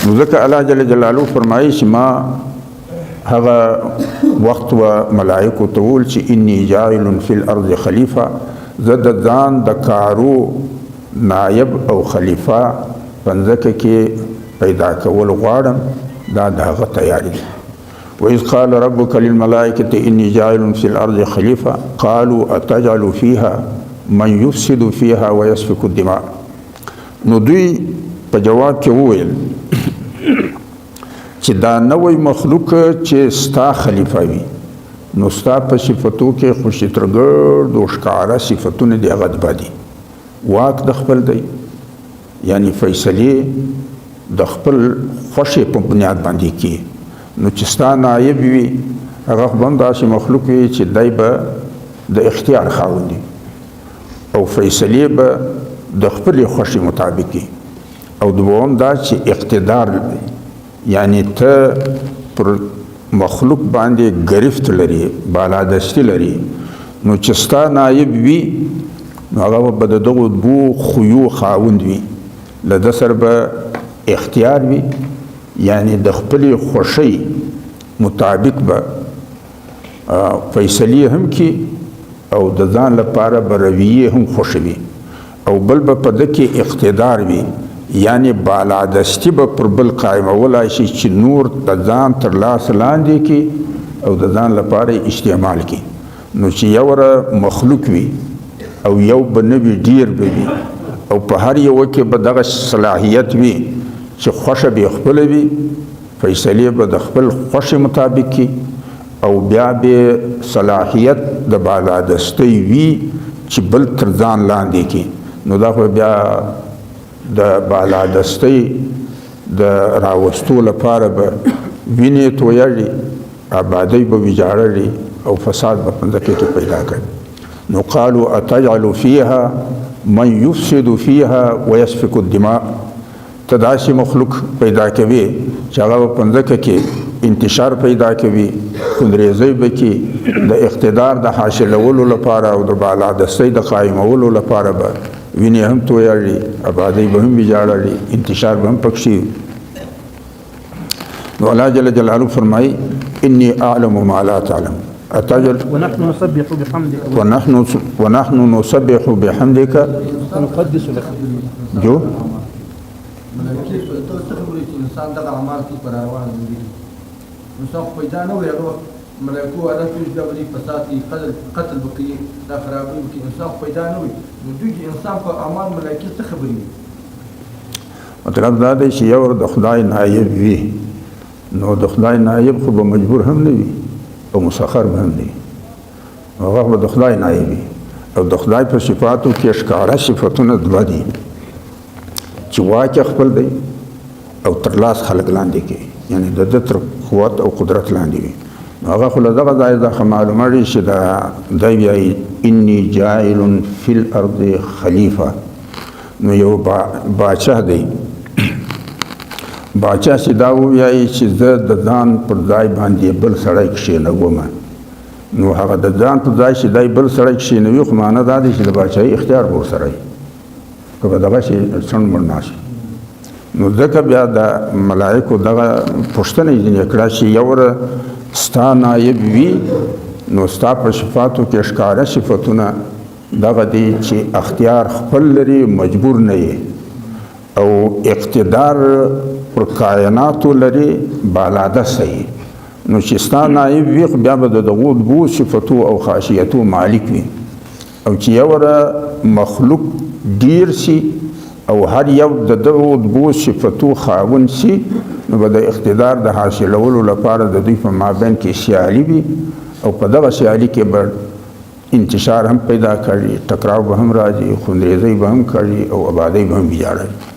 Speaker 1: نو ځکه الله جل جلاله فرمایي چې ما هغه وخت و ملائکو ته وویل چې انی جاعل فی الارض خلیفه، زه د ځان د کارو نایب او خلیفه په ځمکه کې پیدا کول غواړم، دا د هغه تیاری دی. وإذ قال ربك للملائکة انی جاعل فی الارض خلیفه قالوا اتجعل فیها من یفسد فیها ویسفک الدماء. نو دوی په جواب کې وویل چې دا نوی مخلوق چې ستا خلیفه وي، نو ستا په صفتو کې خو شترګرد او ښکاره صفتونه دي، هغه بدي، واک د خپل دی، یعنی فیصلې د خپل خوښې په بنیاد باندې کې. نو چې ستا نایب وي هغه خو هم داسې مخلوق وي چې دی به د اختیار خاوند وي او فیصلې به د خپلې خوښې مطابق وي. او دوم دا چې اقتدار دی، یعنی ته پر مخلوق باندې گرفت لري، بالادستی لري. نو چې ستا نایب وي نو هغه به د دغو دوو خویو خاوند وي، له ده سره به اختیار وي، یعنی د خپلې خوښۍ مطابق به فیصلې هم کی او د ځان لپاره به رویې هم خوښوي، او بل به په ده کې اقتدار وي، یعنی بالادستی به پر بل قائمولای شي چې نور د ځان تر لاس لاندې کی او د ځان لپاره استعمال کی. نو چې یو مخلوق وي او یو به نه وي، ډیر به وي، او په هر یو کې به دغه صلاحیت وي چې خوښه به خپله وي، فیصلې به د خپل خوښې مطابق کی، او بیا به صلاحیت د بالادستی وي چې بل تر ځان لاندې کی. نو دا خو بیا د بالادستی د راوستو لپاره به وینې تویړي، آبادی به ویجاړړي او فساد به په ځمکه کې پیدا کړي. نو قالوا اتجعل فیها من یفسد فیها ویسفک الدماء، ته داسې مخلوق پیدا کوي چې هغه په ځمکه کې انتشار پیدا کوي، خونریزۍ به کوي، د اقتدار د حاصلولو لپاره او د بالادستۍ د قایمولو لپاره به وینې هم تویړي، آبادی به هم ویجاړړي، انتشار به هم پکې. نو الله جل جلاله فرمایي انی اعلم ما لا تعلم اتجعل
Speaker 2: ونحن نسبح بحمدك
Speaker 1: ونحن نسبح بحمدك
Speaker 2: ونقدس لك.
Speaker 1: جو
Speaker 3: ملائکه ته خبرې چې انسان دغه اعمال کې پر روان دي، انسان پیدا نه وي، هغه ملائکه اړه چې د بلی فساد قتل بکی دا خرابوي کې انسان پیدا نه وي. نو دوی انسان په اعمال ملائکه څه خبرې؟
Speaker 1: مطلب دا دی چې یو د خدای نایب وي، نو د خدای نایب خو به مجبور هم نه وي او مسخر هم نه وي، هغه به د خدای نایب وي. او د خدای په صفاتو کې ښکاره صفتونه دوه دي چې واک خپل دی او تر لاس خلق لاندې کې، یعنی د ده تر قوت او قدرت لاندې وي. هغه خو له دغه ځایه دا ښه معلومه وي چې دی وایي انی جاعل فی الارض خلیفه. نو یو باچه دی، باچه چې دا ووایي چې زه د ځان پر ځای باندې بل سړی کښېنوم، نو هغه د ځان په ځای چې دی بل سړی کښېنوي خو معنه دا دی چې د باچایي اختیار به ورسره وي که به دغسې څڼ مړ ناست نو ځکه بیا د ملایکو دغه پوښتنه یې ځینې کړه چې یوره ستا نایب وي نو ستا په صفاتو کې ښکاره صفتونه دغه دی چې اختیار خپل لري مجبور نه یې او اقتدار پر کائناتو لري بالادسته یې نو چې ستا نایب وي خو بیا به د دغو دوو صفتو او خاصیتو مالک وي او چې یوره مخلوق ډیر سي او هر یو د دغو دوو صفتو خاوند سي نو به د اقتدار د حاصلولو لپاره د دوی په مابین کې سیالي وي او په دغه سیالي کې به انتشار هم پیدا کړي ټکراو به هم راځي خونریزۍ به هم کړي او آبادۍ به هم ویجاړوي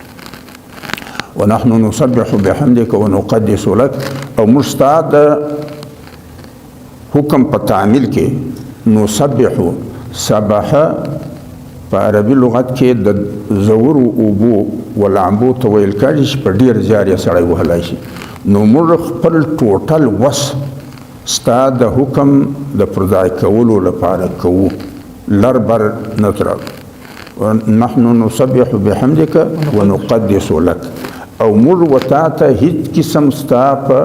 Speaker 1: ونحن نسبح بحمدك ونقدس لك او موږ ستا د حکم په تعمیل کې نسبح سبح په عربي لغت کې د زورو اوبو ولامبو ته ویل کېږي چې په ډېر زیار یې سړی وهلی شي نو موږ خپل ټوټل وس ستا د حکم د پرځای کولو لپاره کوو لر بر نه تر نحن نسبح بحمدك ونقدس لك او موږ وتا ته هیڅ قسم ستا په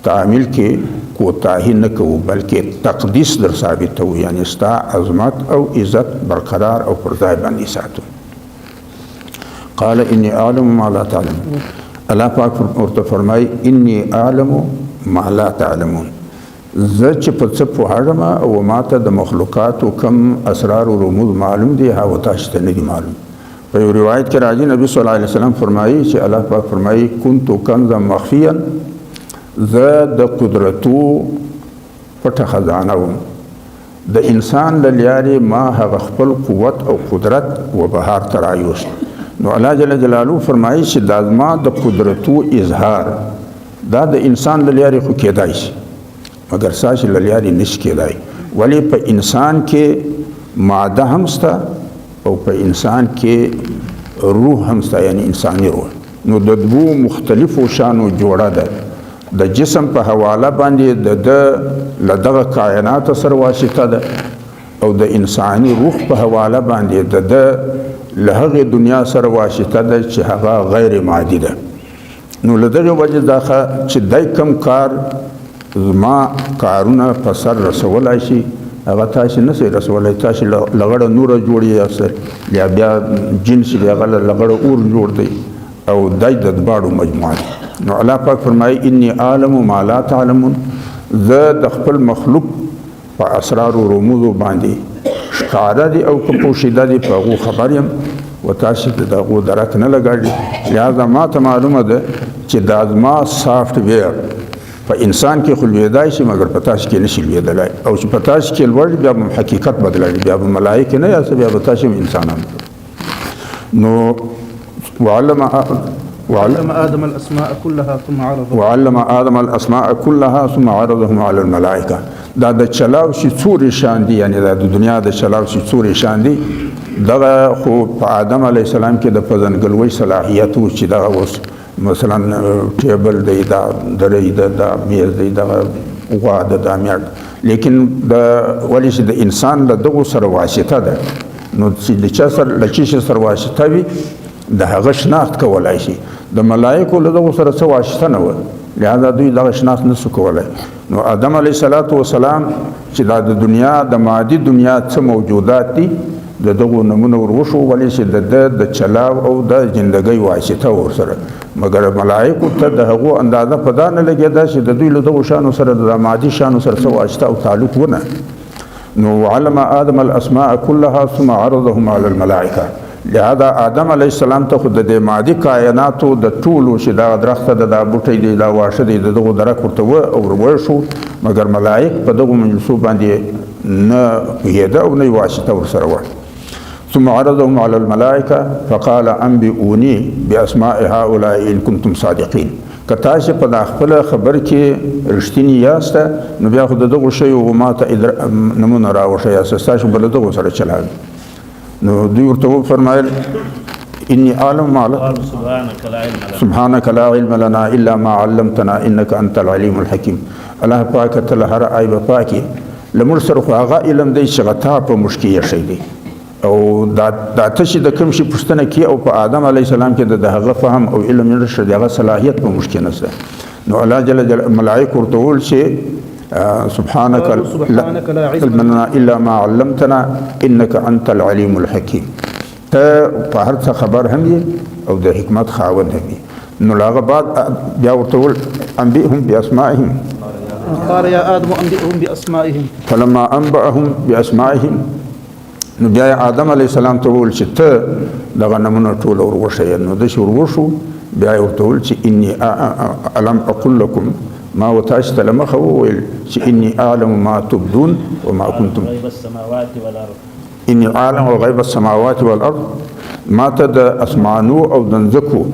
Speaker 1: تعمیل کې کوتاهي نه کوو بلکې تقدیس در ثابتوو یعنی ستا عظمت او عزت برقرار او پر ځای باندې ساتو قال انی اعلم ما لا تعلمون الله پاک ورته فرمایي انی اعلم ما لا تعلمون زه چې په څه پوهېږم او ماته د مخلوقاتو کم اسرار و رموز معلوم دي هغه تاسو ته نه دي معلوم په یو روایت کې راځي نبی صلی الله علیه وسلم فرمایي چې الله پاک فرمایي كنت کنزا مخفیا زه د قدرتو پټه خزانه وم د انسان له لارې ما هغه خپل قوت او قدرت و بهار ته راوست نو الله جل جلاله فرمایي چې دا زما د قدرتو اظهار دا د انسان له لارې خو کېدای شي مګر ستاسې له لارې نشي کېدای ولې په انسان کې ماده هم شته او په انسان کې روح هم شته یعنی انساني روح نو د دوو مختلفو شانو جوړه ده د جسم په حواله باندې د دغه کائنات سره واسطه ده او د انساني روح په حواله باندې د له هغې دنیا سره واسطه ده چې هغه غیر مادي ده نو له دغې وجې دا چې دی کم کار زما کارونه په سر رسولی شي هغه تاسې نه شئ رسولی تاسې لغړه نوره جوړ یا بیا جنس دی هغه لغړه اور جوړ دی او دی د دواړو مجموعه دی نو الله پاک فرمایي انی اعلم ما لا تعلمون زه د خپل مخلوق په اسرار و رموزو باندې ښکاره دي او که پوشیده دي په هغو خبر یم و تاسې د هغو درک نه لګاږي لهذا ما ته معلومه ده چې دا زما سافټ ویر په انسان کې خو لویدای شي مګر په تاسو کې نشي لویدلی او چې په تاسو کې لوړ بیا به حقیقت بدلوي بیا به ملایکې نه یاست بیا به تاسو انسانان نو وعلم
Speaker 2: آدم الأسماء كلها ثم عرضهم
Speaker 1: وعلم آدم الأسماء كلها ثم عرضهم على الملائكة دا د چلاو شي څورې شان دي یعنی دا د دنیا د چلاو شي څورې شان دي دغه خو په آدم علیه السلام کې د پېژندګلوۍ صلاحیت و چې دغه اوس مثلا ټیبل دی دا درې ده دا میز دی دغه غوا ده دا میړ لیکن ولې چې د انسان له دغو سره واسطه ده نو چې د چا سره له چی شي سره واسطه وي د هغه شناخت کولی شي د ملایکو له دغو سره څه واسطه نه وه لهذا دوی دغه شناخت نسو کولی نو آدم علیه السلام چې دا د دنیا د مادي دنیا څه موجودات دي د دغو نمونه ور وښو ولې چې د چلاو او د زندګۍ واسطه ورسره مګر ملایکو ته د هغو اندازه په دا نه لګېده چې د دوی له دغو شانو سره د مادي شانو سره څه واسطه او تعلق ونه نو وعلم آدم الاسماء كلها ثم عرضهم على الملائکه لهذا آدم علیه السلام ته خو د دې مادي کائناتو د ټولو چې دا درخته ده دا بوټی دی دا واښه دی د دغو درک ورته ورشو مګر ملایک په دغو مجلسو باندې نه پوهېده او نه یې واسطه ورسره وه ثم عرضهم على الملائکه فقال انبئوني باسماء هؤلاء ان كنتم صادقین که تاسې په دا خپله خبر کې رښتیني یاسته نو بیا خو د دغو شیو ما ته نمونه راوښیاست ستاسو به له دغو سره چلاوي نو دوی ورته وفرمایل انی اعلم ما سبحانك لا علم لنا الا ما علمتنا انك انت العليم الحكيم الله پاک ته له هر عیب پاکي لمر سره خو هغه علم دی چې غتا په مشکیه شي دی او دا تشي د کوم شي پښتنه کی او په آدم علی السلام کې د هغه فهم او علم نشه دغه صلاحیت په مشکیه نشته نو الله جل جلاله ملائکه ورته ول چې سبحانك لا علم لنا الا ما علمتنا انك انت العليم الحكيم ته په هر څه خبر هم یې او د حکمت خاوند هم یې نو لاغه بعد بیا ورته ول انبئهم باسمائهم
Speaker 2: قال يا آدم أنبئهم بأسمائهم
Speaker 1: فلما انبأهم باسمائهم نو بیا آدم علیه السلام ته وویل چې ته دغه نمونه ټول ورغوښیه نو داسې ورغوښو بیا یې ورته وویل چې اني الم اقل لكم ما وتاسو ته له مخه وویل چې اني اعلم ما تبدون وما كنتم
Speaker 4: غیب السماوات والارض
Speaker 1: اني اعلم غیب السماوات والارض ما ته د اسمانو او د ځمکو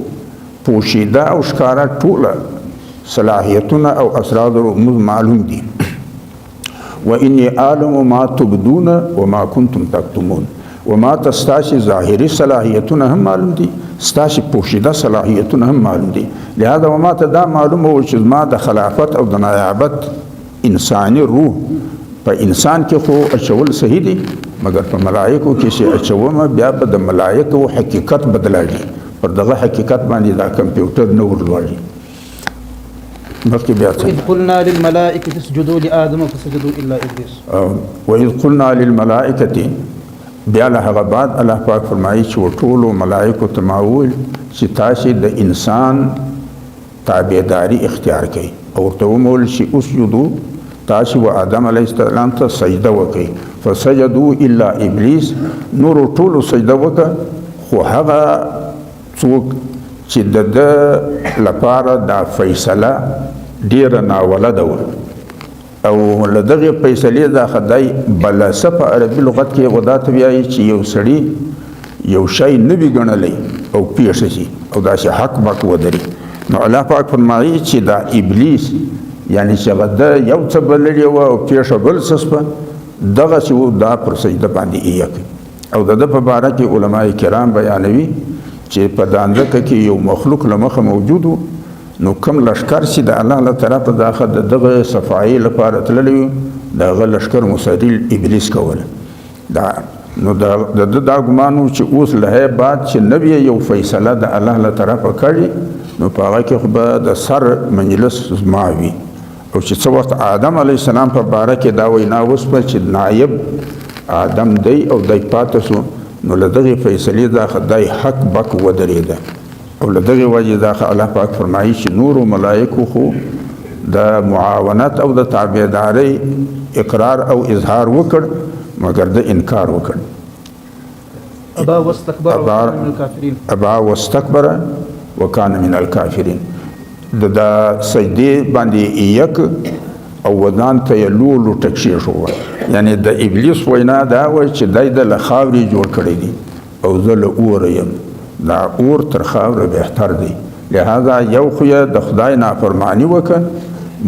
Speaker 1: پوشیده او ښکاره ټوله صلاحیتونه او اسرار معلوم دي واني اعلم ما تبدون وما كنتم تكتمون وما تستاشي ظاهري صلاحیتونه هم معلوم دي ستاشي پوشیده صلاحیتونه هم معلوم دي لهذا وما تدا معلوم هو چې ما د خلافت او د نیابت انساني روح په انسان کې خو اچول صحیح دي مګر په ملائکو کې چې اچومه بیا په د ملائکو حقیقت بدلایي پر دغه حقیقت باندې دا کمپیوټر نه ورلوړي مخکې بیا
Speaker 2: وإذ قلنا للملائكة اسجدوا لآدم فسجدوا إلا إبليس
Speaker 1: وإذ قلنا للملائكة بیا له هغه بعد الله پاک فرمایي چې ټولو ملائکو ته ما وویل چې تاسې د انسان تابعداري اختیار کړئ او ورته ومویل چې اسجدو تاسې و آدم علیه السلام ته سجده وکړئ فسجدوا الا ابلیس نور ټولو سجده وکړه خو هغه څوک چې د ده لپاره دا فیصله ډیره ناولده وه او له دغې فیصلې دا خدای بلسه په عربي لغت کې غدا ته وایي چې یو سړي یو شی نه وي ګڼلی او پیښه شي او داسې حق بک ودري نو الله پاک فرمایي چې دا ابلیس یعنی چې هغه ده یو څه بللې وه او پیښه بل څه شوه دغسې و دا پر سجده باندې ایه کوي او د ده په باره کې علما کرام بیانوي چې په دانځکه کې یو مخلوق له مخه موجود و نو کوم لشکر چې د الله له طرفه داخل د دغه صفایي لپاره تللی و د هغه لشکر مسري ابلیس کوله دا نو د دا ګمان و چې اوس له بعد چې نبی یو فیصله د الله له طرفه کړي نو په هغه کې خو به د سر مجلس زما وي او چې څه وخت آدم علیه السلام په باره کې دا وینا وسوه چې نایب آدم دی او دی پاتې سو نو له دغې فیصلې دا خدای حق بک ودرېده او له دغې وجې دا الله پاک فرمایي چې نورو ملایکو خو د معاونت او د تابعدارۍ اقرار او اظهار وکړ مګر د انکار وکړ
Speaker 2: أبا واستكبر وكان من الكافرين
Speaker 1: ابا واستكبر وكان من الكافرين د سجدې باندې یک او ودان ته یې لولو ټکشي شو یعنی د ابلیس وینا دا وایي چې دی د له خاورې جوړ کړی دی او زه له اوره یم دا اور تر خاوره بهتر دی لهذا یو خو یې د خدای نافرماني وکړه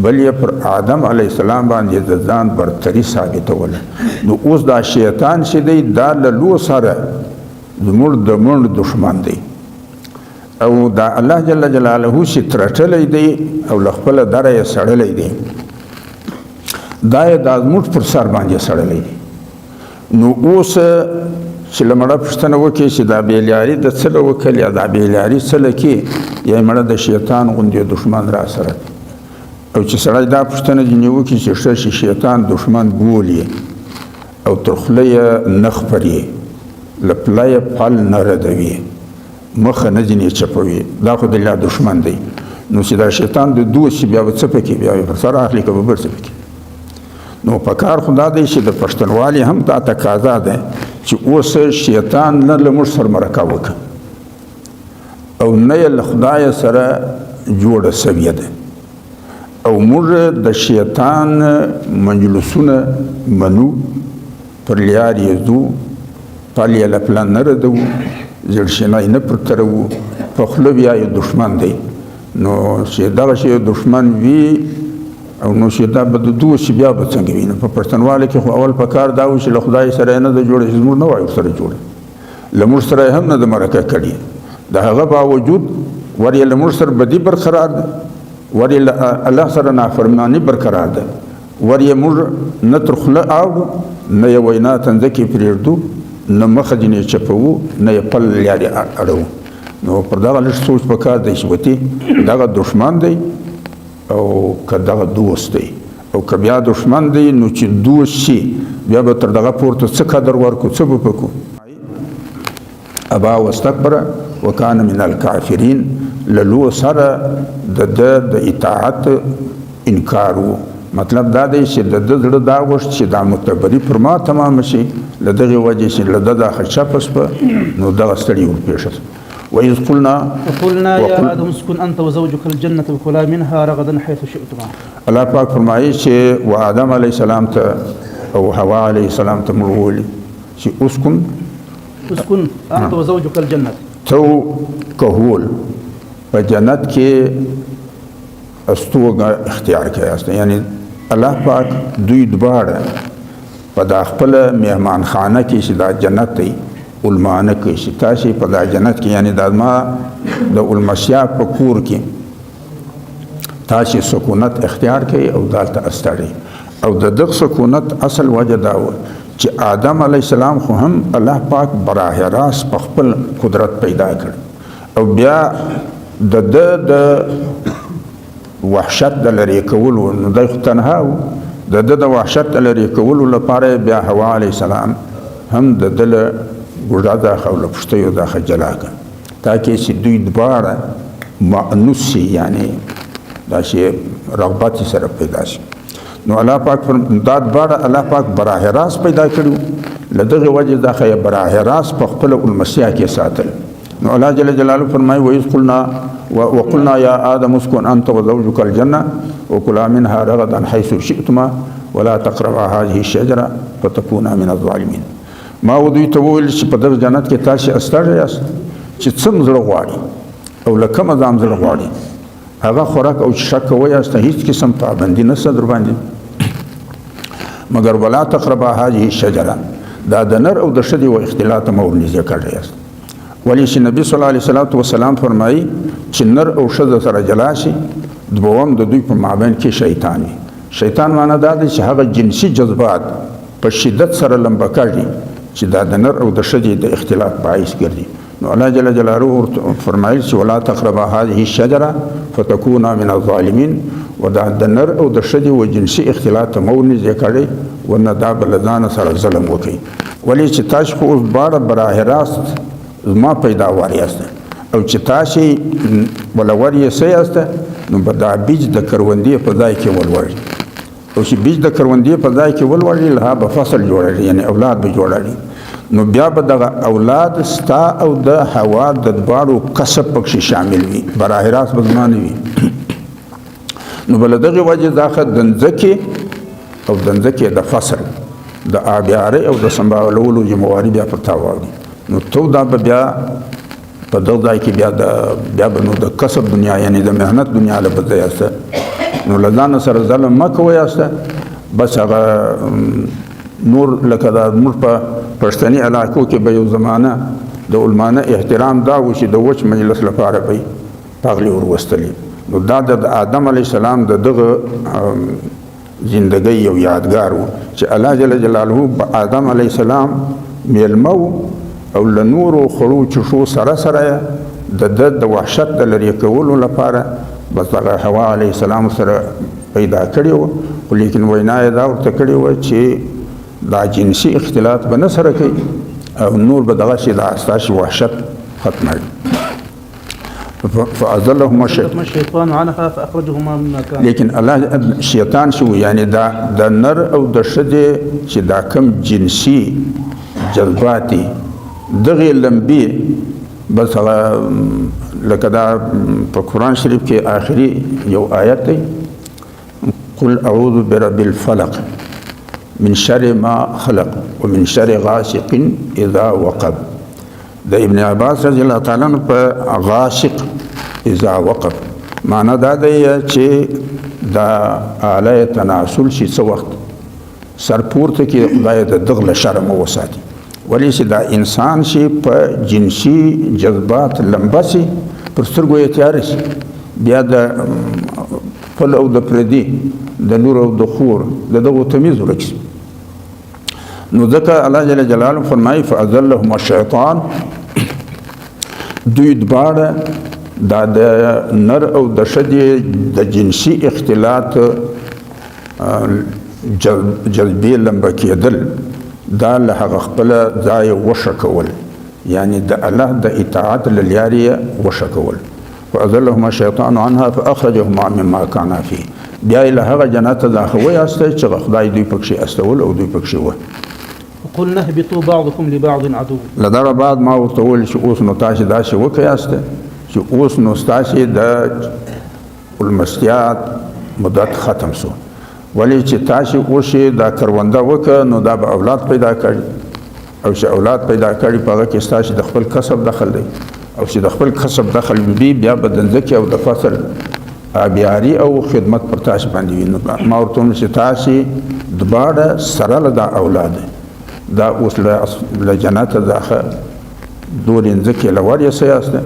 Speaker 1: بل یې پر آدم علیه السلام باندې د ځان برتري ثابتوله نو اوس دا شیطان چې دی دا له لو سره زموږ د مړ دښمن دی او دا الله جل جلاله چې ترټلی دی او له خپله دره یې سړلی دی دا یې دا زموږ پر سر باندې سړلی دی نو اوس چې له مړه پوښتنه وکړي چې دا بېلیاري د څه له وکړل یا دا بېلیاري څه له کې یا مړه د شیطان غوندې دښمن را سره او چې سړی دا پوښتنه ځینې وکړي چې ښه چې شیطان دښمن بولي او تر خوله یې نه خپري له پله یې پل نه ردوي مخه نه ځینې چپوي دا خو د الله دښمن دی نو چې دا شیطان د دوست چې بیا به څه پکې بیا به پر سر اخلي که به بل څه پکې نو په کار خو دا دی چې د پښتونوالي هم دا تقاضا ده چې اوس شیطان نه له موږ سره مرکه وکړه او نه یې له خدای سره جوړه سویه ده او موږ د شیطان مجلسونه منو پر لیار یې ځو پل یې له پله نه ردوو زړشنی نه پرترو په خوله بیا یې دښمن دی نو چې دغه شی دښمن وي او نو چې دا به د دوست بیا به څنګه وي نو په پښتونواله کې خو اول په کار دا و چې له خدای سره نه د جوړه چې زموږ نه وای ورسره جوړه له موږ سره هم نه د مرکه کړي د هغه باوجود ور یې له موږ سره بدي برقرار ده ور یې له الله سره نافرماني برقرار ده ور یې موږ نه تر خوله اړو نه یې وینا تنده کې پرېږدو نه مخه ځینې چپوو نه یې پل لارې اړوو. نو پر دغه لږ سوچ پکار دی چې وتې دغه دښمن دی او که دغه دوست دی او که بیا دښمن دی نو چې دوست شي بیا به تر دغه پورته څه قدر ورکو څه به پکو. ابا واستكبر وكان من الكافرين للو سره د اطاعت انکار وو. مطلب دا دی چې د زړه دا غوښت چې دا متبري پر ما تمام شي له دغې وجې چې له ده دا خدشه پسپه نو دغه ستړي ورپېښه. وإذ
Speaker 2: وقلنا يا آدم اسكن أنت وزوجك الجنة وكلا منها رغدا حيث شئتما.
Speaker 1: الله پاک فرمایي چې و آدم علیه السلام ته او حوا علیه السلام ته موږ وویلي چې
Speaker 2: اسكن أنت وزوجك الجنة.
Speaker 1: تو کهول په جنت کې استوګه اختیار کړی. یعنی الله پاک دوی دواړه په دا خپله مهمان خانه کې چې دا جنت دی علمانه کې چې تاسې په دا جنت کې یعنی دا ما د علمسیا په کور کې تاسې سکونت اختیار کړئ او دالته استړئ. او د دغه سکونت اصل وجه دا و چې آدم علیه السلام خو هم الله پاک براه راست په خپل قدرت پیدا کړ او بیا د وحشت د لرې کولو نو دی خو تنها و د وحشت د لرې کولو لپاره بیا حوا علیه السلام هم د ده له ګوډه داخه او له پښتیو داخه جلا کړه تاکې چې دوی دواړه مأنوس شي یعنی داسې رغبت سره پیدا شي. نو الله پاک دا دواړه الله پاک براه راست پیدا کړي له دغې وجې داخه یې براه راست په خپله المسیح کې ساتل. نو الله جل جلاله فرمایي وقلنا يا آدم اسكن أنت وزوجك الجنة وكلا منها رغدا حيث شئتما ولا تقربا هذه الشجرة فتكونا من الظالمين. ما ودوی ته وویل چې په دغه جنت کې تاسې استړی یاست چې څه زړه غواړي او له کومه ځان زړه غواړي هغه خوراک او څښاک کوئ یاست هېڅ قسم پابندي نشته در باندې مګر ولا تقربا هذه الشجره دا د نر او د ښځې و اختلاط مه ورنږدې کړی یاست. ولې چې نبي صلی الله علیه وسلم فرمایي چې نر او ښځه سره جلا شي دوم د دوی په مابین کې شیطان وي. شیطان معنا دا دی چې هغه جنسي جذبات په شدت سره لمبه کړي چې دا د نر او د ښځې د اختلاط باعث ګرځي. نو الله جل جلاله فرمایل چې ولا تقربا هذه الشجره فتكونا من الظالمين و دا د نر او د ښځې و جنسي اختلاط مه ورنږدې کړئ ورنه دا به له ځانه سره ظلم وکړي. ولې چې تاسو خو اوس دواړه براه راست زما پیداوار یاست او چې تاسې ولور یې څه یاست نو به دا بیج د کروندې په ځای کې ولوړي او چې بیج د کروندې په ځای کې ولوړي له به فصل جوړوي یعنی اولاد به جوړوي. نو بیا به دغه اولاد ستا او د حوا د دواړو کسب پکې شامل وي براه راست به زما نه وي. نو بله دغې وجې داخه د مځکې او د مځکې د فصل د آبیارۍ او د سمبالولو ذمهواري بیا پر تا واوړي. نو تو دا به بیا په دغه ځای کې بیا به نو د کسب دنیا یعنی د محنت دنیا له به ځه یاسته نو له ځانه سره ظلم مه کوئ یاسته. بس هغه نور لکه دا زموږ په پښتني علاقو کې به یو زمانه د علمانه احترام دا و چې د وچ مجلس لپاره به پغلې وروستلې. نو دا د آدم علیه السلام د دغه زندګۍ یو یادګار و چې الله جل جلاله په آدم علیه السلام میلمه و او له نورو خوړو چښو سره سره د وحشت د لرې کولو لپاره بس هغه حوا علیه السلام سره پیدا کړی و خو لیکن وینا یې دا ورته کړې وه چې دا جنسي اختلاط به نه سره کوي او نور به دغسې دا ستاسې وحشت ختموي. فأزلهما
Speaker 2: الشيطان عنها فأخرجهما مما كان.
Speaker 1: لیکن الله شیطان شو یعنی دا د نر او د ښځې چې دا کم جنسي جذبات دي دغې لمبې بس هغه لکه دا په قرآن شریف کې آخري یو آیت دی قل اعوذ برب الفلق من شر ما خلق ومن شر غاسق اذا وقب. د ابن عباس رضی الله تعالی عنہ په غاسق اذا وقب معنا دا دی چې دا آله تناسل شي څه وخت سر پورته کې خدای د دغه له شر مو وساتي. ولې چې دا انسان شي په جنسي جذبات لمبه شي پر سترګو یې تیاره شي بیا د خپل او د پردي د لور او د خور د دغو تمیز ورک شي. نو ځکه الله جل جلاله فرمایي فأزلهم الشیطان، دوی دواړه دا د نر او د ښځې د جنسي اختلاط جذبې لمبه کېدل دا له هغه خپله ځایه وشه کول، یعنی د الله د اطاعت له لارې یې وشه کول. فأزلهم الشیطان عنها فأخرجهما مما كانا فيه، بیا یې له هغه جنت ته دا ویاستی چې خدای دوی پکښې استول او دوی پکښې وه.
Speaker 2: وقلنا اهبطوا بعضكم لبعض عدو.
Speaker 1: له دغه بعد ما ورته وویل چې اوس نو تاسې داسې وکیاسته چې اوس نو ستاسې د ولمستیا مدت ختم سو، ولې چې تاسې اوس دا کرونده وکړه نو دا به اولاد پیدا کړي، او چې اولاد پیدا کړي په هغه کې ستاسې د خپل کسب دخل دی، او چې د خپل کسب دخل وي بیا به د ځمکې او د فصل آبیاري او خدمت پر تاسې باندې وي. نو ما ورته وویل چې تاسې دواړه سره له دا اولاد دا اوس له جنته داخه دورې ځمکې له ورې سیاسته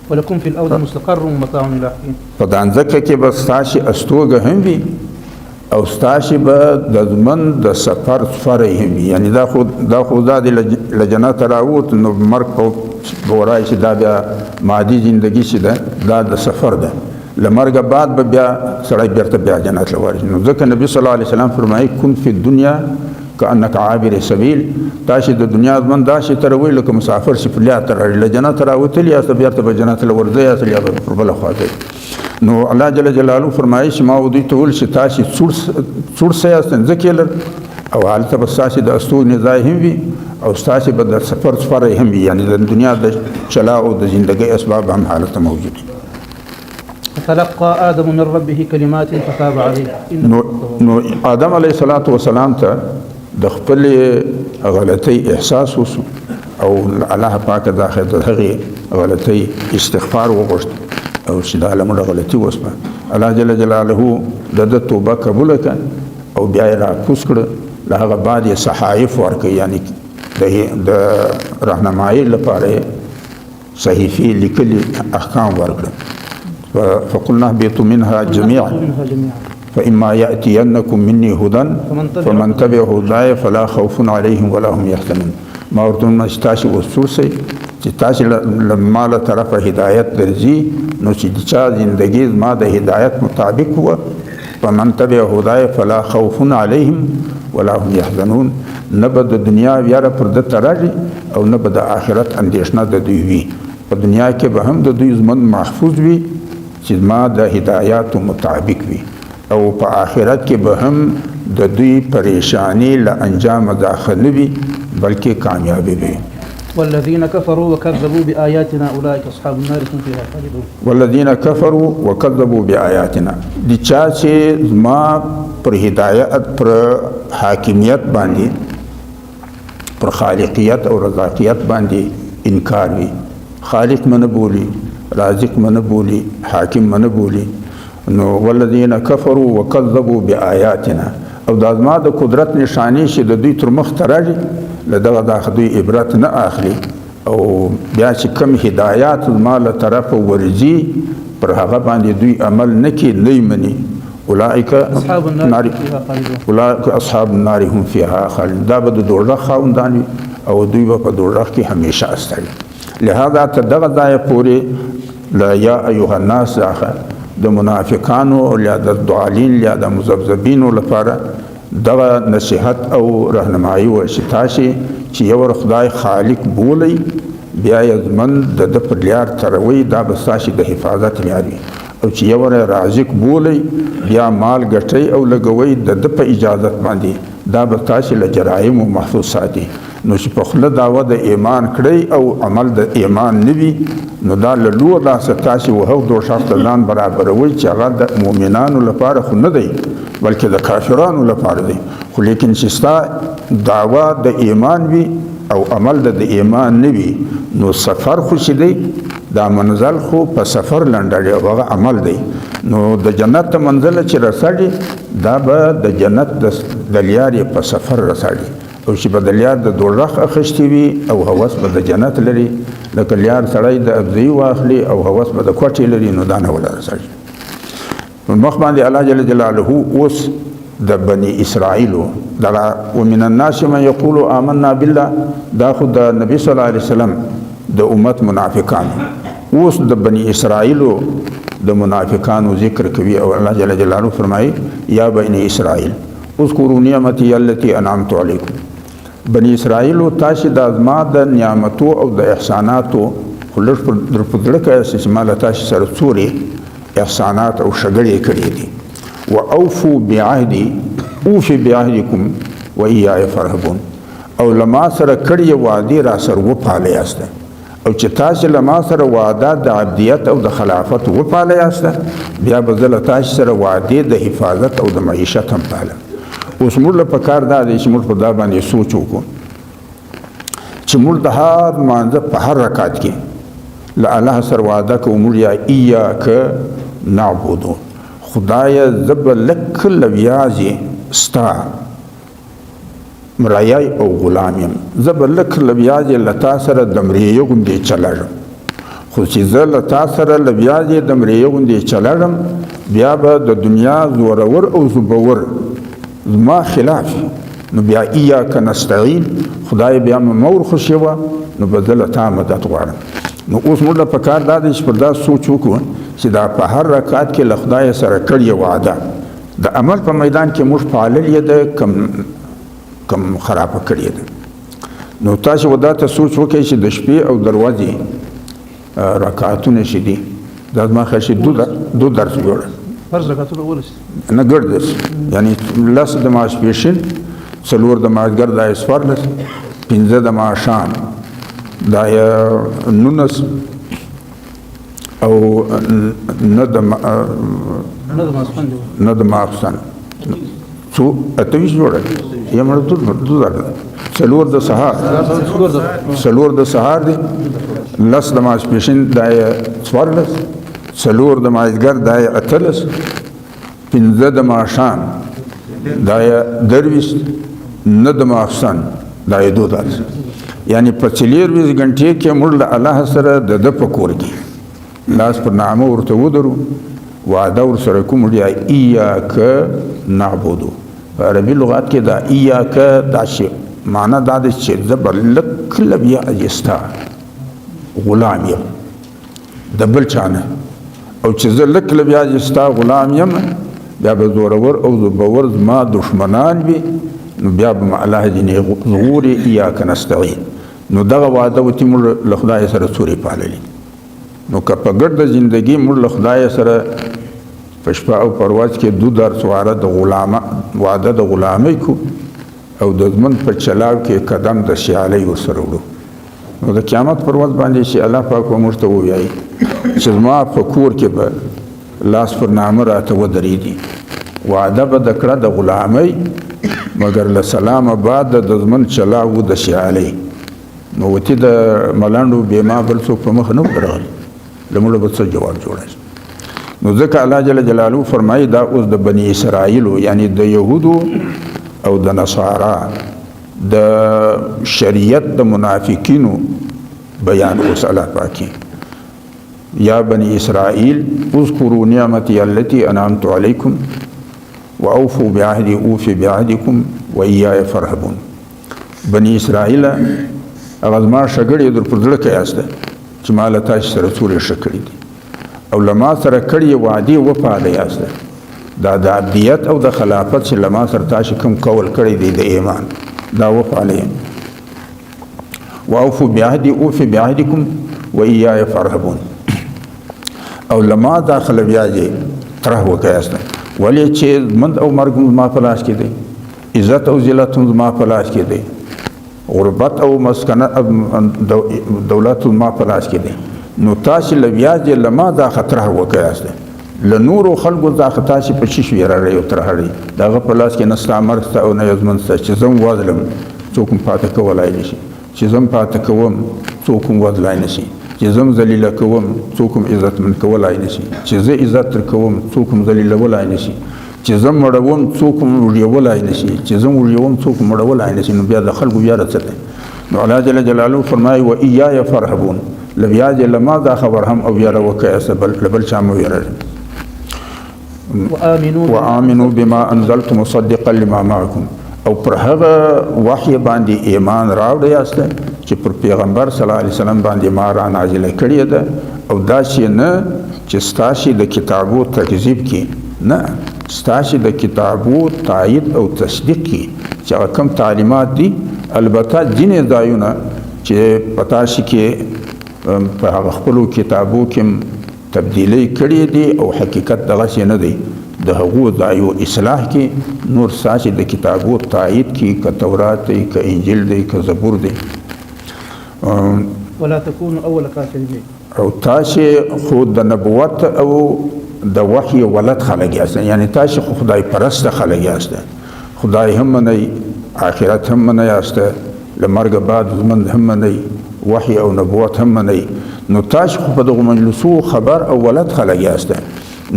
Speaker 2: ولكم في الأرض مستقر ومتاع إلى حين.
Speaker 1: په دا ځمکه کې به ستاسې استوګه هم وي او ستاسې به د ژوند د سفر سفری هم وي، یعنی دا خو دا د له جنته راووت نو مرګ په وایي چې دا بیا مادي زندګي چې ده دا د سفر ده، له مرګه بعد به بیا سړی بیرته بیا جنت له ورځي. نو ځکه نبي صلی الله علیه وسلم فرمایي کن فی الدنیا کأنک عابر سبیل، تاسې د دنیا ژوند داسې تېروئ لکه مسافر چې په لار ته راځي، له جنت راوتلي یاست بیرته به جنت له ورځئ یاست یا به پر بله خوا ځئ. نو الله جل جلاله فرمایي چې ما دوی ته وویل چې تاسې څوړ څه یاست ځمکې لر، او هلته به ستاسې د استوګنې ځای هم وي او ستاسې به د سفر سفری هم وي، یعنی د دنیا د چلا او د زندګۍ اسباب هم هلته موجود دي.
Speaker 2: فتلقى آدم من ربه كلمات فتاب عليه.
Speaker 1: نو آدم علیه الصلاة والسلام ته د خپلې غلطۍ احساس وسو او الله پاک د هغې غلطۍ استغفار وغوښت او چې دا له موږ غلطي وسوه، الله جل جلاله د ده توبه قبوله کړه او بیا یې راکوز کړه، له هغه بعد یې صحایف ورکړه، یعنی د رهنمایي لپاره یې صحیفې لیکلي احکام ورکړه. فقلنا اهبطوا منها جميعا فإما يأتينكم مني هدى فمن تبع هداي فلا خوف عليهم ولا هم يحزنون. ما ورته ویل چې تاسې اوس څوړ شئ چې تاسې له ما له طرفه هدایت درځي، نو چې د چا زندګي زما د هدایت مطابق وه فمن تبع هداي فلا خوف عليهم ولا هم يحزنون، نه به د دنیا ویره پر ده ته راځي او نه به د آخرت اندېښنه د دوی وي. په دنیا کې به هم د دوی ژوند محفوظ وي چې زما د هدایاتو مطابق وي، او په آخرت کې به هم د دوی پریشانی له انجام داخل نه وي بلکې کامیابی وي.
Speaker 2: والذين كفروا وكذبوا بآياتنا أولئك أصحاب النار هم فيها خالدون.
Speaker 1: والذين كفروا وكذبوا بآياتنا، دي چا چې زما پر هدایت پر حاکمیت باندې پر خالقیت او رزاقیت باندې انکار وي، خالق من بولی، رازق من بولی، حاکم من بولی. نو والذین کفروا وکذبوا بآیاتنا، او دا زما د قدرت نشانی چې د دوی تر مخ ته راځي له دغه دا دوی عبرت نه اخلي، او بیا چې کم هدایات زما له طرفه ورځي پر هغه باندې دوی عمل نه کوي نه یې مني، اولئک اصحاب النار هم فیها خالدون، دا به د دوزخ خاوندان وي او دوی به په دوزخ کې همیشه استړي. لهذا تر دغه ځایه پورې لا یا ایها الناس د منافقانو او یا د ضالین یا د مذبذبینو لپاره دغه نصیحت او رهنمایي وه چې تاسې چې یو خدای خالق بولئ بیا یې ژوند د ده پر لار تروئ، دا به ستاسې د حفاظت لار وي، او چې یو رازق بولئ بیا مال ګټئ او لګوئ د ده په اجازت باندې، دا به تاسې له جرایمو محفوظ ساتي. نو چې په خوله دعوه د ایمان کړئ او عمل د ایمان نه وي، نو دا له لوه داسې تاسې وهو دوزخ ته ځان برابروئ چې هغه د مؤمنانو لپاره خو نه دی بلکې د کافرانو لپاره دی. خو لیکن چې ستا دعوه د ایمان وي او عمل د ایمان نه وي، نو سفر خو چې دی دا منزل خو په سفر لنډړي او هغه عمل دی. نو د جنت منزل چې رسېږي دا به د جنت د لارې په سفر رسېږي، او چې به د لیار د دوزخ اخیستی وي او هوس به د جنت لري، لکه لیار سړی د ابزي واخلي او هوس به د کوټې لري، نو دا نه ولا رسېږي. مخ باندې الله جل جلاله اوس د بني اسرائیل دا ومن الناس من يقول آمنا بالله دا خود د نبی صلی الله علیه وسلم د امت منافقان اوس د بني اسرائیل د منافقانو ذکر کوي او الله جل جلاله فرمایي یا بني اسرائیل اذكروا نعمتي التي انعمت عليكم بني اسرائیل تاسو د ازما د نعمتو او د احساناتو خلص در پدړه کې چې مال تاسو سره څوري احسانات او شګړې کړې دي واوفوا بعهدي اوفي بعهدكم واياي فرهبون او لما سره کړی وعده را سره وپاله یاسته او چې تاسو لما سره وعده د عبدیت او د خلافت وپاله یاسته بیا بدل تاسو سره وعده د حفاظت او د معیشت هم پاله اوس موږ له پکار دا چې موږ په دا باندې سوچ وکړو چې موږ د هر مانځه په هر رکعت کې له الله سره وعده کوو یا ایاک نعبدو خدای زب لک لویازی ستا مرایای او غلامیم زب لک لویازی لتا سره دمریه غوندې چلړم خو چې زه لتا سره لویازی دمریه غوندې چلړم بیا به د دنیا زورور او زبور ما خلاف نو بیا ایاک نستعین خدای بیا مور خوشی و نو بدل تا مدد غواړم نو اوس موږ په کار دا چې پر دا سوچ وکړو چې دا په هر رکعت کې له خدای سره کړی وعده د عمل په میدان کې موږ فعال یې د کم خراب کړی ده نو تاسو ودا ته سوچ وکړئ چې د شپې او دروازې رکعاتونه شې دي دا ما خشي دو درس جوړ
Speaker 2: فرض رکعتونه ولس
Speaker 1: نه ګردس یعنی لاس د ما سپیشل څلور د ماګر د اسفارلس پنځه د ما شام دا نونس او نه د ماخستان څو اتویش جوړه یا مړ دو څلور د سهار دی لس د ماسپیشن د څوارلس څلور د مازدیګر د اتلس پنځه د ماښام د درویشت نه د ماخستان د دو درس یعنی په 24 غنټې کې موږ له الله سره د په کور کې لاس پر نامه ورته ودرو وعده ورسره کوم دی ایاک نعبدو په عربي لغات کې دا ایاک دا شی معنا دا د چې زبر لک لبیا اجستا غلام یم د بل چانه او چې زه لک لبیا اجستا غلام یم بیا به زورور او زبور ما دشمنان وي نو بیا به الله دې ظهور ایاک نستعین نو دغه وعده وتی موږ له خدای سره څوري پاللی نو که په ګډه زندگی موږ له خدای سره په شپه او پرواز کې دو درس وعده د غلامۍ کو او د ځمن په چلاو کې قدم د سیالۍ ورسره وړو نو د قیامت پرواز باندې چې الله پاک موږ ته ووایي چې زما په کور کې به لاس پر نامه راته ودرېږي وعده به د کړه د غلامۍ مګر له سلامه بعد د ځمن چلاو د سیالۍ نو وتی د ملانډو بیما بل څوک په مخ نه ودرغل لمړو به څه جواب جوړای نو ځکه الله جل جلاله فرمایي دا اوس د بني اسرائیل یعنی د يهودو او د نصارا د شریعت د منافقینو بیان اوس الله پاکي یا بني اسرائیل اذكروا نعمتي التي انعمت عليكم واوفوا بعهدي اوفي بعهدكم واياي فرهبون بني اسرائیل اغزما شګړې در پر ځړه کې یاسته چې مال تاسو سره څوري شکړې دي او لما سره کړی وعده وفاده یاسته دا د عبدیت او د خلافت چې لما سره تاسو کوم کول کړی دی د ایمان دا وفاله واوفوا بعهدي اوفي بعهدكم واياي فرهبون او لما داخل بیاجه طرح وکیاسته ولی چې مند او مرګ ما په لاس کې دی عزت او ذلت ما په لاس کې دی غربت او مسکنه دولت ما په لاس کې دی نو تاسو لبیاجه لما دا خطر وکیاسته لنور خلق دا خطاشي په شي شویره ریو ترهړي داغه په لاس کې نستعمر ست او نه یزمن ست چې زم وازلم څوک پاتې کولای نشي چې زم پاتې کوم څوک وازلای نشي چې زم ذلیل کوم څوک عزت من کولای نشي چې زه عزت کوم څوک ذلیل ولای نشي چې زم مړوم څوک وړولای نشي چې زم وړوم څوک مړولای نشي نو بیا د خلق بیا رسته نو الله جل جلاله فرمایي و اياي فرهبون لبیاج لما دا خبر هم او یاره وکه سبل لبل چامو یاره وآمنوا بما انزلت مصدقا لما معكم او پر هغه وحی باندې ایمان راوړی یاست چې پر پیغمبر صلی الله علیه وسلم باندې ما را نازله کړی ده او دا چې نه چې ستاسو د کتابو تکذیب کی نه ستاسو د کتابو تایید او تصدیق کی چې کوم تعلیمات دي البته ځینې ځایونه چې پتا شي کې په هغه خپل کتابو کې تبدیلی کړی دي او حقیقت دغه څه نه دی د هغو ځایو اصلاح کې نور ساسي د کتابو تایید کې که تورات دی که انجیل دی که زبور دی
Speaker 2: ولا تكونوا اول كافر به
Speaker 1: او تاسو خو د نبوت او د وحی ولد خلک یاست یعنی تاسو خو خدای پرست خلک یاست خدای هم نه آخرت هم نه یاست لمرګ بعد زمن هم نه وحی او نبوت هم نه نو تاسو خو په دغه مجلسو خبر او ولد خلک یاست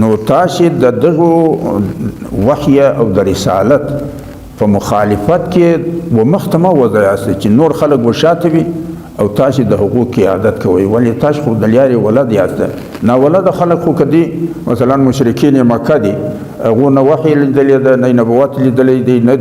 Speaker 1: نو تاسو د دغه وحی او د رسالت په مخالفت کې و مختمه وځاست چې نور خلک وشاته وي او تاسو د حقوق عادت کوي ولی تاسو خو د لیاري ولد یاست نه ولد خلک خو کدي مثلا مشرکین مکه دي هغه نه وحی لیدل د نه نبوت لیدل دي نه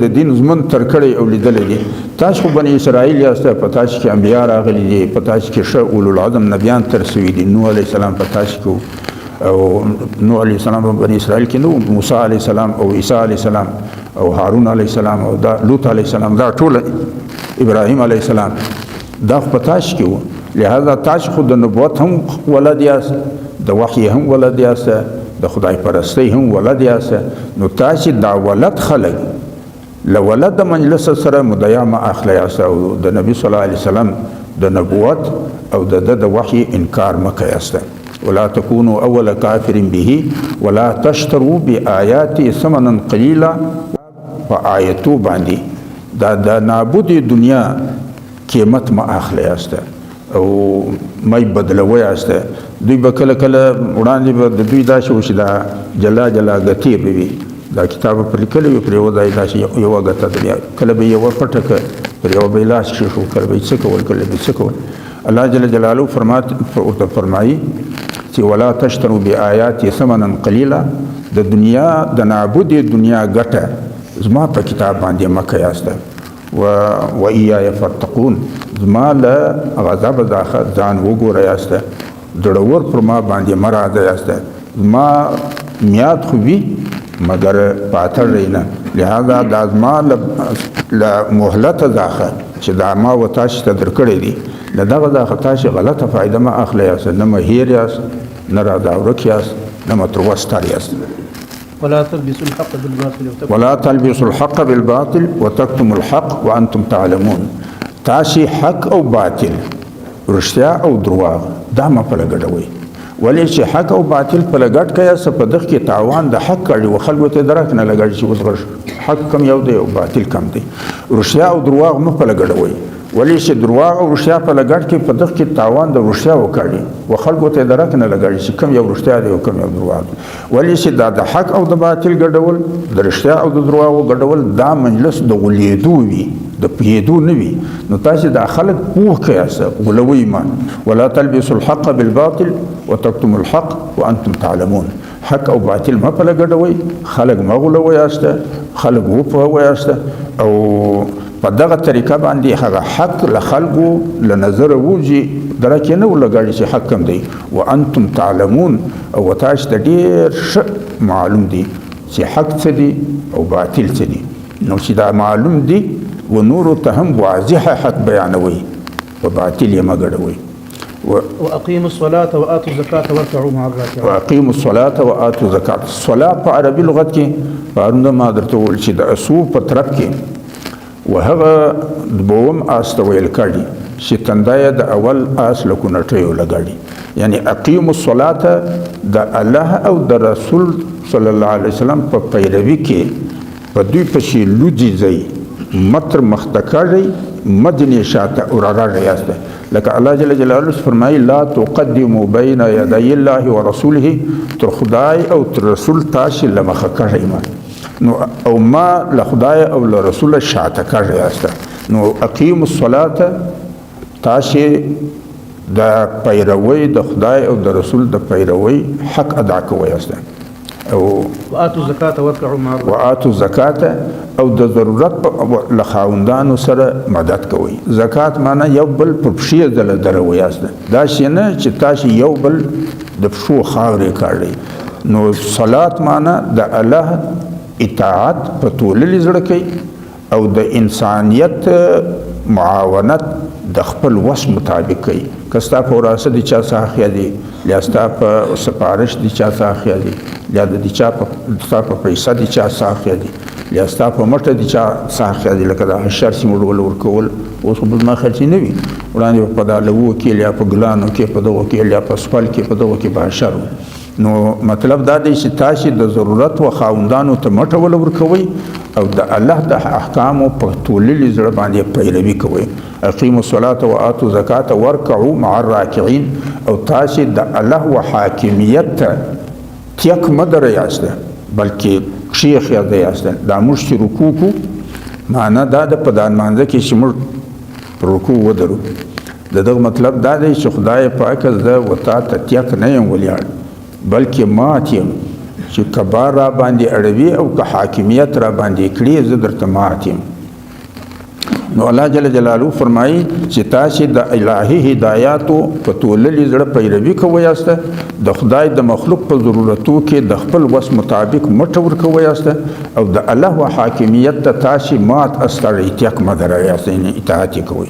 Speaker 1: د دین زمون تر کړي او لیدل دي تاسو بنی اسرائیل یاست په تاسو کې انبیا راغلي دي په تاسو کې شو اولو العزم نبیان تر سوي دي نوح علی السلام په تاسو کې او نوح علیہ السلام بنی اسرائیل کې نو موسی علیہ السلام او عیسی علیہ السلام او هارون علیہ السلام او دا لوط علیہ السلام دا ټول ابراهیم علیہ السلام دا پتاش کې وو لہذا تاسو خود د نبوت هم ولد یاست د وحی هم ولد یاست د خدای پرستی هم ولد یاست نو تاسو دا ولد خلق لولد مجلس سره مدیامه اخلی یاست او د نبی صلی الله علیه وسلم د نبوت او د وحی انکار مکه یاست ولا تكونوا اول كافر به ولا تشتروا بآياتي ثمنا قليلا فآيتو باندې دا د نابود دنیا قیمت ما اخلی است او مې بدلوي است دوی به کله کله وړاندې به د دوی دا شو چې دا جلا جلا غتی به دا کتاب پر لیکل وي پر یو ځای دا یو غته دی کله به یو پټک پر یو به لاس شو کله به څه کول کله به څه کول الله جل جلاله فرمایي چې ولا تشتروا بآياتي ثمنا قليلا د دنیا د نابود دنیا ګټه زما په کتاب باندې مکه یاست و ایای فتقون زما له غضب داخه ځان وګوره یاست ډړور پر ما باندې مراده یاست ما میاد خو وی مگر پاتر رینه لہذا د ازما له مهلت داخه چې دا ما وتا شته درکړې دي لدغه دا خطا شي غلطه فائدہ ما اخلي یاست نه مهیر یاست نه را دا ورک یاست نه متروستار یاست
Speaker 2: ولا تلبسوا الحق بالباطل
Speaker 1: ولا تلبسوا الحق بالباطل وتكتموا الحق وانتم تعلمون تاسي حق او باطل رښتیا او دروغ دا ما په لګډوي ولې چې حق او باطل په لګډ کې سپدخ کې تاوان د حق کړي او خلکو ته درک نه لګړي چې اوس حق کم یو دی او باطل کم دی رښتیا او دروغ ما په لګډوي ولی چې دروغ او رښتیا په لګړ کې په دغه کې تاوان د رښتیا وکړي او خلکو ته درک نه لګړي چې کم یو رښتیا دی او کم یو دروغ ولی چې د حق او د باطل ګډول د رښتیا او د دروغ ګډول دا مجلس د غلیدو وي د پیدو نه وي نو تاسو د خلک پوه کیاسه غلوي ما ولا تلبسوا الحق بالباطل وتكتموا الحق وانتم تعلمون حق او باطل ما په لګډوي خلک ما غلوي یاسته خلک وو په وایاسته او په دغه طریقه باندې هغه حق له خلکو له نظر وږي درکه نه ولګړي چې حق کم دی وانتم تعلمون او تاسو ته ډیر معلوم دي چې حق څه دي او باطل څه دي نو چې دا معلوم دي و نور ته هم واضح حق بیانوي او باطل یې مګړوي
Speaker 2: واقيموا الصلاه واتوا الزكاه واركعوا مع الراكعين
Speaker 1: واقيموا الصلاه واتوا الزكاه الصلاه په عربي لغت کې پرونده ما درته ول چې د اسو په طرف کې وهغه دوم استویل کړي چې تندای د اول اس لکونټیو لګړي یعنی اقیم الصلاه د الله او د رسول صلی الله علیه وسلم په پیروي کې په دوی په شی لوجي ځای متر مختکړي مدني شاته او راغیاسته لکه الله جل جلاله فرمایي لا تقدموا بين يدي الله ورسوله تر خدای او تر رسول تاسو لمخه کړی نو او ما له خدای او له رسول شاته کړی یاست نو اقیم الصلاه تاسو د پیروي د خدای او د رسول د پیروي حق ادا کوی یاست او
Speaker 2: وآتوا الزکاة وارکعوا مع الراکعين.
Speaker 1: وآتو زکات او د ضرورت له خاوندانو سره مدد کوي. زکات معنا یو بل په پښې دل دروياست دا شنه چې تاسو یو بل د پښو خاورې کاړي. نو صلات معنا د الله اطاعت په تولل زړه کوي او د انسانیت معاونت د خپل وس مطابق کوي. کستا په وراسه د چا څخه دی یا ستا په سپارش د چا څخه دی یا د چا په پیسې د چا څخه دی یا ستا په مټه د چا څخه دی لکه د شر سیمول ورکول اوس په ما خرچ نه وي وړاندې په دالو کې یا په ګلانو کې په دغه کې یا په سپل کې په دغه کې بشر. نو مطلب دا دی چې تاسو د ضرورت و خاوندانو ته مټه ول ورکوي او د الله د احکامو په تولل زړه باندې پیروي کوي. اقیموا الصلاة وآتوا الزکاة وارکعوا مع الراکعين. او تاسو د الله و حاکمیت تک مدر یاسته بلکې شیخ یاسته دا موږ رکوع کو معنا دا د پدان مانځه کې چې موږ رکوع ودرو دغه مطلب دا دی چې خدای پاک زه وتا ته تک نه یم ولیاړ بلکې ماتیم چې کبار را باندې اړوي او که حاکمیت را باندې کړی زه درته ماتیم. نو الله جل جلاله فرمایي چې تاسو د الهي هدایاتو په تولل زړه پیروي کوئ د خدای د مخلوق په ضرورتو کې د خپل وس مطابق مټ ورکوئ او د الله و حاکمیت ته تاسو مات استړی تک مدر یاستنی اطاعت کوئ.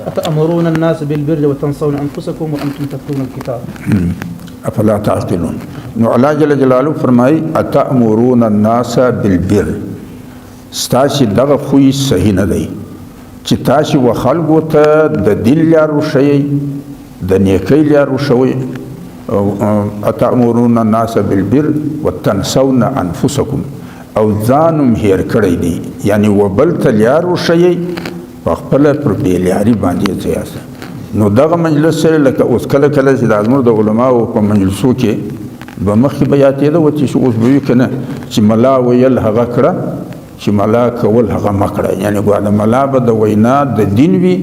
Speaker 2: أتأمرون الناس بالبر وتنسون أنفسكم وأنتم تتلون الكتاب
Speaker 1: افلا تعقلون. نو الله جل جلاله فرمایي أتأمرون الناس بالبر. ستاسو دغه خوې صحیح نه دی چې تاسو و خلکو ته د دین لار وشئ د نیکۍ لار وشئ. أتأمرون الناس بالبر وتنسون أنفسكم او ځانم هیر کړی دی یعنی و بل ته لار وشئ په خپل پر بیلاری باندې ځیاسته. نو دغه مجلس سره لکه اوس کله کله چې د ازمر د علماو په مجلسو کې به مخکې بیاتې ده چې اوس به وي کنه چې ملا ویل هغه کړه چې ملا کول هغه مکړه یعنی ګوره ملا به د وینا د دین وي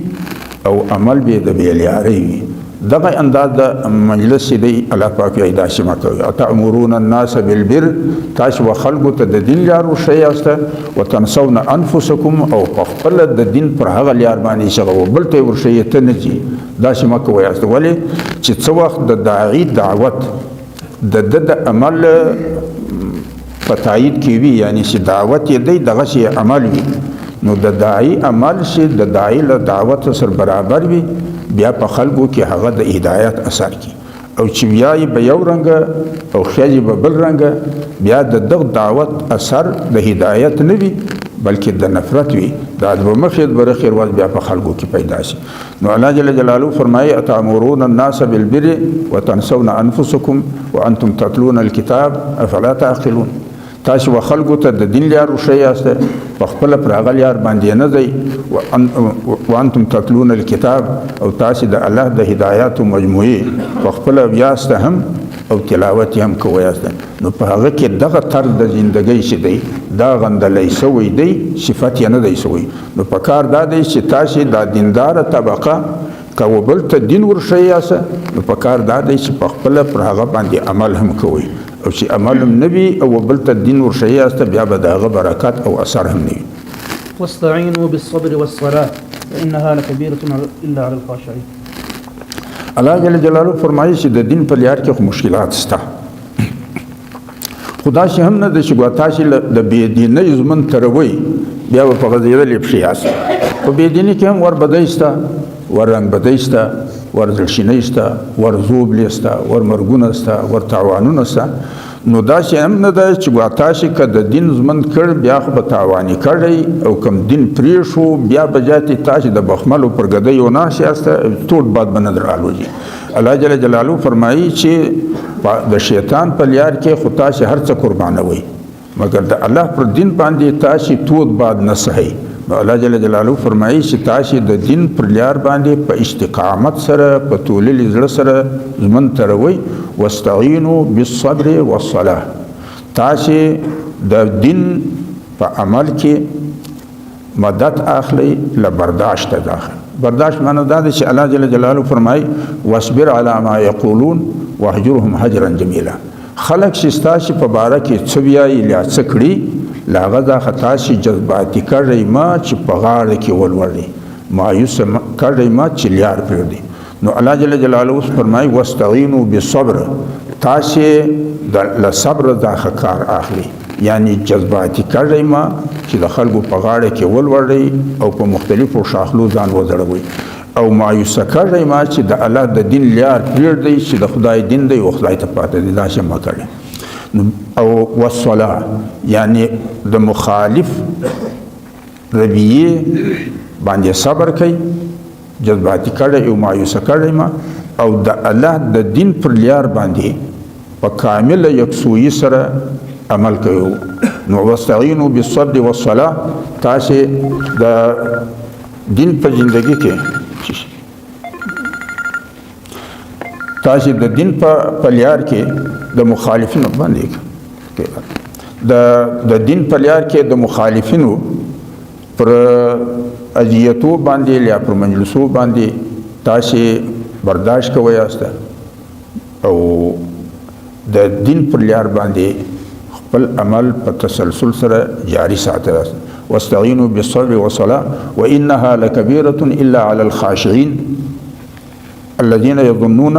Speaker 1: او عمل به د بیلاری وي. دغه انداز د مجلس دی الله پاک یې دا شمه کوي. أتأمرون الناس بالبر تاسو خلکو ته د دین لار وشئ وتنسون انفسکم او خپل د دین پر هغه لار باندې شغو بل ته ورشئ ته نه جي دا شمه کوي. ولی چې څو وخت د داعی دعوت د عمل په تایید کې وي یعنی چې دعوت یې دی دغه شی عمل وي نو د داعی عمل شي د داعی له دعوت سره برابر وي بیا په خلکو کې هغه د هدایت اثر کی او چې بیا یې به یو رنګ او خیاجي به بل رنګ بیا د دغه دعوت اثر د هدایت نه وي بلکې د نفرت وي دا د مخید بر خیر واز بیا په خلکو کې پیدا شي. نو الله جل جلاله فرمایي أتأمرون الناس بالبر وتنسون أنفسكم وأنتم تتلون الكتاب أفلا تعقلون. تاسو خلکو ته د دین لار وشئ په خپل پر هغه لار باندې نه دی وانتم تتلون الكتاب او تاسو د الله د هدایات مجموعي په خپل بیاست هم او تلاوت هم کوئ. نو په هغه کې دغه طرز د ژوندۍ شي دی دا غندلې سوی دی صفات یې نه دی سوی. نو په کار دا دی چې تاسو د دیندار طبقه کو بل ته دین ورشئ نو په کار دا دی چې په خپل پر هغه باندې عمل هم کوئ او چې عمل نبی او بل ته دین ورشئ بیا به دغه برکات او اثر هم نوي.
Speaker 2: واستعينوا بالصبر والصلاة فإنها لكبيرة إلا على الخاشعين.
Speaker 1: الله جل جلاله فرمایي چې د دین په لار کې مشکلات شته خدا شي هم نه د شګوتا شي د بی دیني زمن تروي بیا په غزيره لپشياس په بی دیني کې هم ور بدایستا ور رنگ بدایستا ور ځلشینېستا ور زوبلېستا ور مرګونستا ور تعاونونستا. نو دا شي هم نه د شګوتا شي ک د دین زمن کړ بیا خو په تعاوني کړی او کم دین پرې شو بیا بجاتي تاسو د بخملو پر غدیو نه شاسته ټول باد بندر الوجي. الله جل جلاله فرمایي چې د شیطان په لار کې خدا شي هر څه قربانوي مگر د الله پر دین باندې تاسو تود باد نه صحیح. الله جل جلاله فرمایي چې تاسو د دین پر لار باندې په استقامت سره په تولل زړه سره زمن تروي. واستعينوا بالصبر والصلاة تاسو د دین په عمل کې مدد اخلي ل برداشت داخل. برداشت معنی دا چې الله جل جلاله فرمایي واصبر على ما يقولون واهجرهم هجرا جميلا. خلق چې ستاسې په باره کې څه وایي یا څه کړي له هغه دا خطا چې جذباتي کړی ما چې په غاړه کې ولوړي مایوسه کړی ما چې لیار پرېږدي نو الله جل جلاله اوس فرمایي واستعینوا بالصبر تاسې له صبر دا ښه کار اخلي یعنی جذباتي کړی ما چې د خلکو په غاړه کې ولوړي او په مختلفو شاخلو ځان وځړوي او مایوسه کړی ما چې د الله د دین لیار پرېږدي چې د خدای دین دی او خدای ته پاتې دی داسې مه کړی او والصلاة یعنی د مخالف رویې باندې صبر کوي جذباتي کړی او مایوسه کړی ما او د الله د دین پر لیار باندې په کامله یکسویي سره عمل کوي نو واستعینوا بالصبر والصلاة تاسې د دین په زندگی کې تاسې د دین په لیار کې د مخالفینو باندې د دین په لیار کې د مخالفینو پر اذیتو باندې یا پر مجلسو باندې تاسې برداشت کوئ یاست او د دین پر لیار باندې خپل عمل په تسلسل سره جاری ساتئ واستعینوا بالصبر والصلاة وإنها لكبيرة إلا على الخاشعين الذين يظنون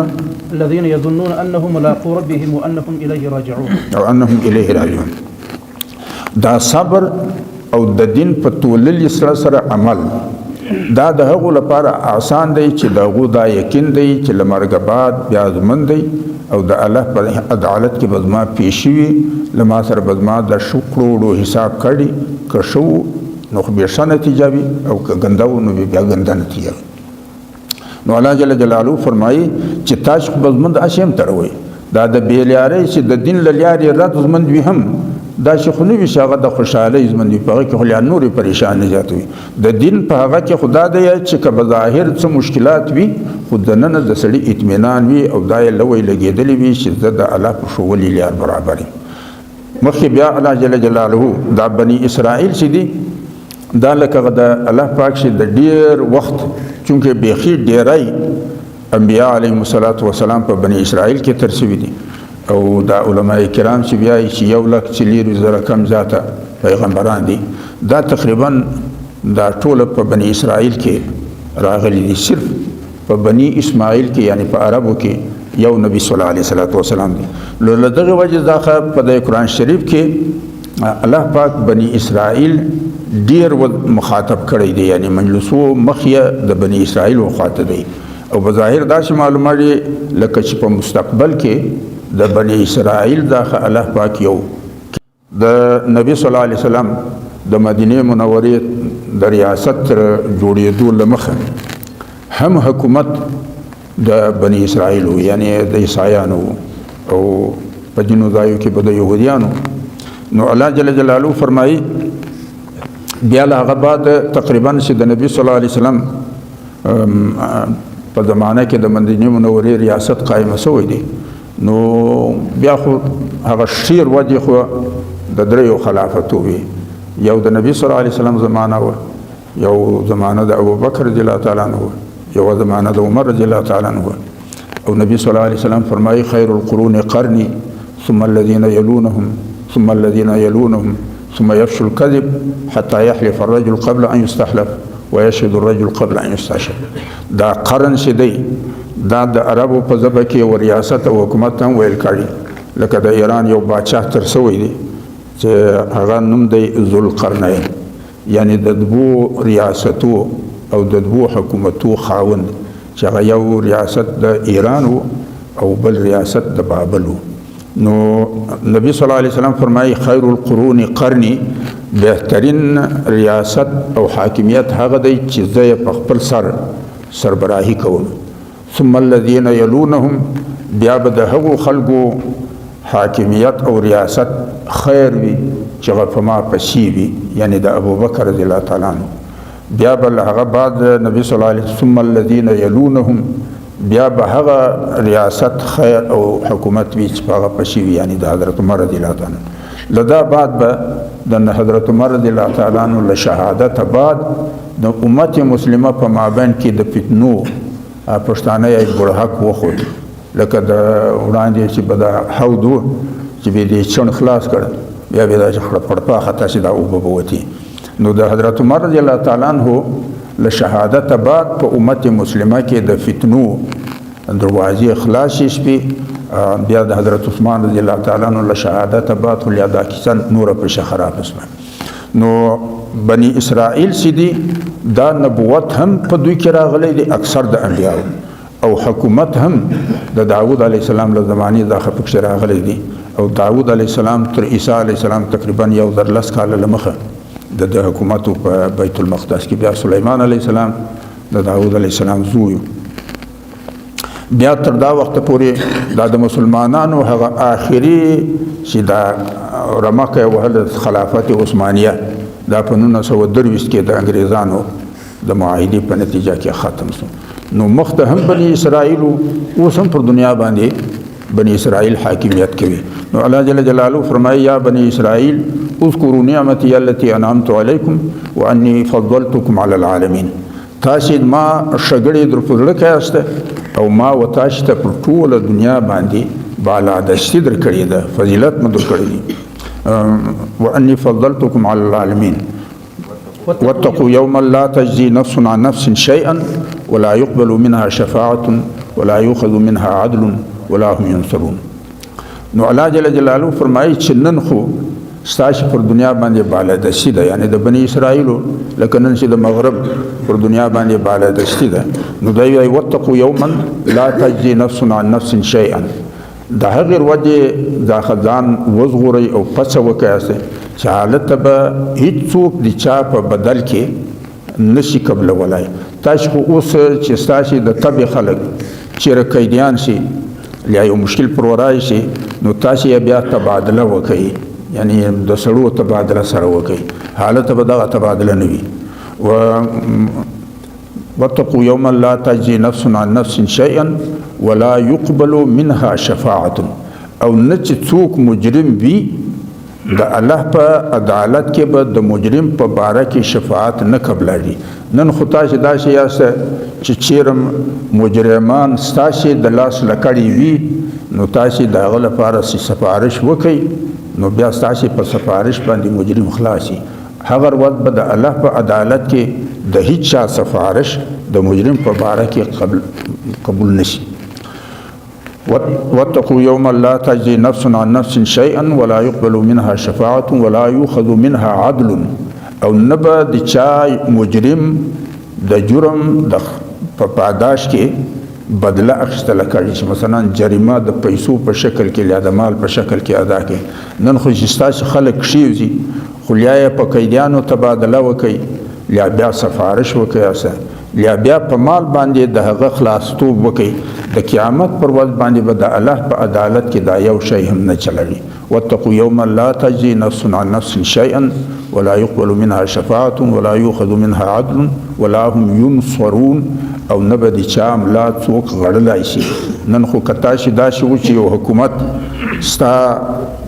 Speaker 2: أنهم ملاقو ربهم وأنهم إليه راجعون
Speaker 1: او انهم الیه راجعون دا صبر او د دین په تولل سره عمل دا د هغو لپاره آسان دی چې د هغو دا یقین دی چې له مرګ بعد بیا ضمن دی او د الله په عدالت کې به زما پیشي وي له ما سره به زما د شو کروڑو حساب کړي که شو نو خو بیا ښه نتیجه وي او که ګنده و نو بیا ګنده نتیجه وي نو الله جل جلاله فرمایي چې تاسو خو به زموږ داسې هم تړوئ دا د بېلیارۍ چې د دین له لارې رد زموږ وي هم داسې خو نه وي چې هغه د خوشحالۍ زموږ وي په هغه کې خو لا نورې پریشانۍ زیاتوي د دین په هغه کې خو دا دی چې که به ظاهر څه مشکلات وي خو دننه د سړي اطمینان وي او دا یې لوی لګېدلی وي چې زه د الله په ښوولي لار برابر یم مخکې بیا الله جل جلاله دا بني اسرائیل چې دي دا لکه د الله پاک چې د ډېر وخت چونکې بیخي ډېری انبیاء علیهم الصلاة والسلام په بني اسرائیل کې تر شوي دي او دا علماء کرام چې بیا چې 1,40,000 کم زیاته پیغمبران دي دا تقریبا دا ټوله په بني اسرائیل کې راغلي دي صرف په بني اسماعیل کې یعنی په عربو کې یو نبی صلی الله علیه وسلم دی نو له دغه وجې څخه په د قرآن شریف کې الله پاک بني اسرائیل ډیر مخاطب کړی دی یعنی مجلسو مخیه د بني اسرائیل مخاطب دی او بظاهر داسې معلومه لکه چې په مستقبل کې د بني اسرائیل داخه الله پاک یو د نبی صلی الله علیه وسلم د مدینه منورې د ریاست جوړېدو له مخه هم حکومت د بني اسرائیل یعنی د عیسایانو او په ځینو ځایو کې به د یهودیانو نو الله جل جلاله فرمایي بیا له هغه بعد تقریبا چې د نبی صلی الله علیه وسلم په زمانه کې د مدینه منورې ریاست قائمه شوې دي نو بیا خو هغه شیر وجه خو د دریو خلافتو وي یو د نبی صلی الله علیه وسلم زمانه و یو زمانه د ابوبکر رضی الله تعالی عنہ یو زمانه د عمر رضی الله تعالی عنہ او نبی صلی الله علیه وسلم فرمایي خیر القرون قرني ثم الذين يلونهم ثم الذين يلونهم ثم يفشو الكذب حتى يحلف الرجل قبل ان يستحلف ويشهد الرجل قبل ان يستشهد دا قرن شدی دا د عربو په ژبه کې و ریاست او حکومت هم ویل کړي لکه د ایران یو بادشاه تر شوی دی چې هغه نوم دی ذوالقرنین یعنی د دوو ریاستو او د دوو حکومتو خاوند چې هغه یو ریاست د ایران او بل ریاست د بابل نو نبی صلی الله علیه وسلم فرمایي خیر القرون قرنی بهترین ریاست او حاکمیت هغه دی چې زه په خپل سربراهي کوم ثم الذين يلونهم بیا به د هغو خلکو حاکمیت او ریاست خیر وي چې هغه په ما پسې وي یعنی د ابوبکر رضی الله تعالی عنہ بیا به له هغه بعد نبی صلی الله علیه وسلم ثم الذين يلونهم بیا به هغه ریاست خیر او حکومت وي چې هغه پسې وي یعنی د حضرت عمر رضی الله تعالی عنہ لدا بعد به د حضرت عمر رضی الله تعالی عنہ له شهادت بعد د امت مسلمه په مابین کې د فتنو پښتانه یې ګړهک وخوت لکه د وړاندې چې به دا حوض و چې به یې چڼ خلاص کړ بیا به دا پړپاخه تاسې دا اوبه به وتي. نو د حضرت عمر رضی الله تعالی عنه له شهادت بعد په امت مسلمه کې د فتنو دروازې خلاصې شوې. بیا د حضرت عثمان رضی الله تعالی عنه له شهادت بعد خو دا کیسه نوره پسې خرابه شوه. نو بني اسرائیل چې دي دا نبوت هم په دوی کې راغلی دی اکثر د انبیاو او حکومت هم د داود علیه السلام له زمانې دا پکې راغلی دی. او داود علیه السلام تر عیسی علیه السلام تقریبا 11 کاله له مخه د حکومت په بیت المقدس کې. بیا سلیمان علیه السلام د داود علیه السلام زوی. بیا تر دا وخت پورې دا د مسلمانانو هغه آخري چې دا رمقه وهل خلافت عثمانیه دا په 1923 کې د انګریزانو د معاهدې په نتیجه کې ختم شو. نو مخته هم بني اسرائیل اوس هم پر دنیا باندې بني اسرائیل حاکمیت کوي. نو الله جل جلاله فرمایي یا بني اسرائیل اذكروا نعمتي التي انعمت عليكم واني فضلتكم على العالمين. تاسو ما شګړې در په لړ کې استه او ما وتاش ته پر ټوله دنیا باندې بالا دشتي در کړی ده فضیلت مو در کړی واني فضلتكم على العالمين. واتقوا يوما لا تجزي نفس عن نفس شيئا ولا يقبل منها شفاعة ولا يؤخذ منها عدل ولا هم ينصرون. نو الله جل جلاله فرمایي چې نن خو ستاسو پر دنیا باندې بالادستی ده یعنی د بني اسرائیل لکه نن چې د مغرب پر دنیا باندې بالادستی ده. نو دوی وايي واتقوا يوما لا تجزي نفس عن نفس شيئا. د هغې وجې دا خزان وزغورئ او پڅه وکړئ چې حالت به هیڅوک د چا په بدل کې نشي قبلولی. تاسو خو اوس چې ستاسو د طبع خلک چېرې قیدیان شي یا یو مشکل پر ورایشي نو تاسو یې بیا تبادله وکړئ یعنی د سړو تبادله سره وکړئ. حالت به دغه تبادله نه وي. واتقوا يوما لا تجزي نفس عن نفس شيئا ولا يقبل منها شفاعة. او نه چې څوک مجرم وي د الله په عدالت کې به د مجرم په باره کې شفاعت نه قبلېږي. نن خو تاسو داسې یاست چې چیرې مجرمان ستاسو د لاس لکړې وي نو تاسو د هغه لپاره سفارش وکړئ نو بیا ستاسو په سفارش باندې مجرم خلاصي. هغه وخت به د الله په عدالت کې د هیڅ چا سفارش د مجرم په باره کې قبول نشي. واتقوا يوما لا تجزي نفس عن نفس شيئا ولا يقبل منها شفاعة ولا يؤخذ منها عدل. او نبا د چا مجرم د جرم د په پاداش کې بدله اخیستل کړي چې مثلا جریمه د پیسو په شکل کې یا د مال په شکل کې ادا کړي. نن خو چې ستاسو خلک کښېوځي خو یا یې په قیدیانو تبادله وکړي یا بیا سفارش وکړي یا بیا په مال باندې د هغه خلاصتوب وکړي. د قیامت پر ورځ باندې به د الله په عدالت کې دا یو شی هم نه چلوي. واتقوا يوما لا تجزي نفس عن نفس شيئا ولا يقبل منها شفاعة ولا يؤخذ منها عدل ولا هم ينصرون. او نه به د چا ملا څوک غړلی شي. نن خو که تاسې داسې و چې یو حکومت ستا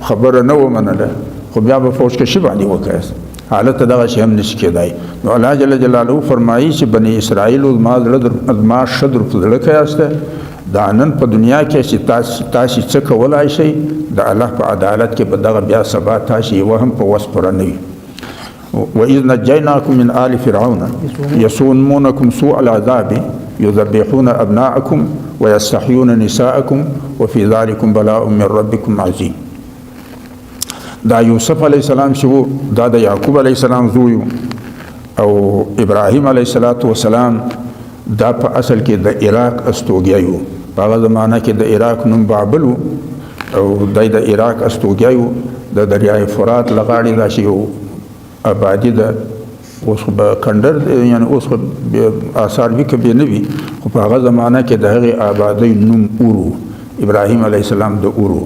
Speaker 1: خبره نه ومنله خو بیا به فوجکشي باندې وکړئ. حالت دغه شی هم نشي کېدای. نو الله جل جلاله فرمایي چې بني اسرائیل زما ښه در په زړه کې یاسته دا نن په دنیا کې چې تاسې څه کولی شئ د الله په عدالت کې به دغه بیا سبا تاسې یوه هم په وس پوره نه وي. وإذ نجيناكم من آل فرعون يسومونكم سوء العذاب يذبحون أبناءكم ويستحيون نساءكم وفي ذلكم بلاء من ربكم عظيم. دا یوسف علیه السلام چې و دا د یعقوب علیه السلام زوی او ابراهیم علیه السلام دا په اصل کې د عراق استوګی و. په هغه زمانه کې د عراق نوم بابل و او د عراق استوګی و. د دریای فرات لغاړې دا شی و آبادی ده. اوس خو به کندر یعنی اوس خو آثار وي که بې نه وي خو په هغه زمانه کې د هغې آبادۍ نوم اورو ابراهیم علیه السلام د اورو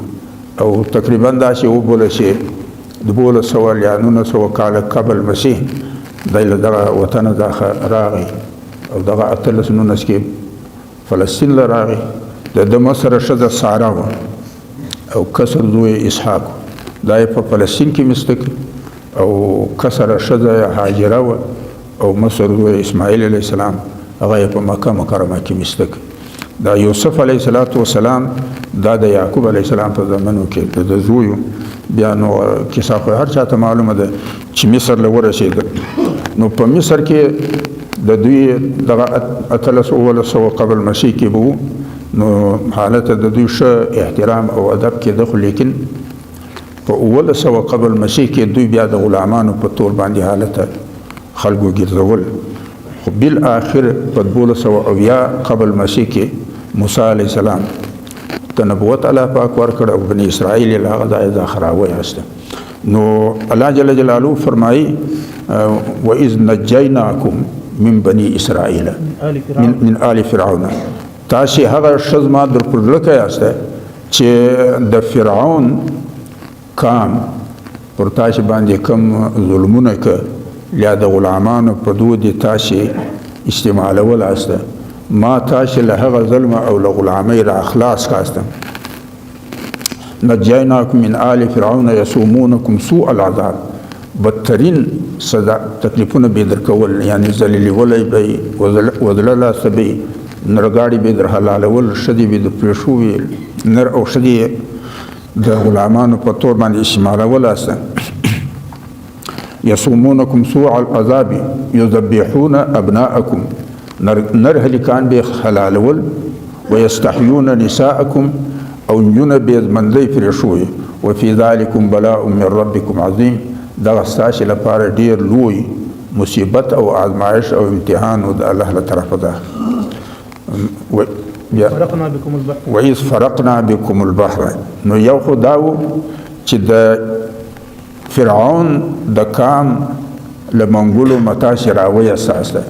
Speaker 1: او تقریبا داسې وبوله چې 1200 یا 1900 کاله قبل مسیح دی له دغه وطنه څخه راغی او دغه 1819 کې فلسطین له راغی. د ده مصره ښځه ساره وه او کسر زوی اسحاق دا یې په فلسطین کې مسته کړي او کسره ښځه هاجره وه او مصر زوی اسماعیل علیه السلام هغه یې په مکه مکرمه کې مسته کړي. دا یوسف علیه السلام دا د یعقوب علیه السلام په زمانو کې د زویو بیا نو کیسه خو هر چاته معلومه ده چې مصر له ورسېده نو په مصر کې د دوی دغه 1300 قبل مسیح کې وو نو حالت د دوی ښه احترام او ادب کې ده خو لیکن په 900 قبل مسیح کې دوی بیا د غلامانو په تور باندې حالت خلکو ګرځول خو بالآخر په 1200 قبل مسیح کې موسی علیه السلام ته نبوت الله پاک ورکړ او بني اسرائیل یې له هغه ځایه دا خراویسته نو الله جل جلاله فرمایي وإذ نجیناکم من بني اسرائیل من آل فرعون تاسې هغه ښه زما در پر زړه یاسته چې د فرعون کام پر تاسې باندې کم ظلمونه که یا د غلامانو په دود تاسې استعمالول استه ما تاسې له هغه ظلم او له غلامۍ را اخلاص کاستم نجیناکم من آل فرعون یسومونکم سوء العذاب بدترین سزا تکلیفونه به در کول یعنی ذلیلولی به وذللاسته به نرګاړي به در حلالول ښځې به در پرېښوي نر او ښځې د غلامانو په تور باندې استعمالول استه یسومونکم سوء العذاب یذبحون ابناءکم نر هلیکان به حلالول ويستحيون نساءکم او نجونه به منځي پرېښوي وفي ذلكم بلاء من ربكم عظیم دغه ستاسې لپاره ډېر لوی مصیبت او آزمایش او امتحان د الله له طرفه ده
Speaker 2: فرقنا بكم البحر
Speaker 1: وإذ فرقنا بكم البحر نو یو خو داو چې د فرعون د کام له منګولو متاسې راویسته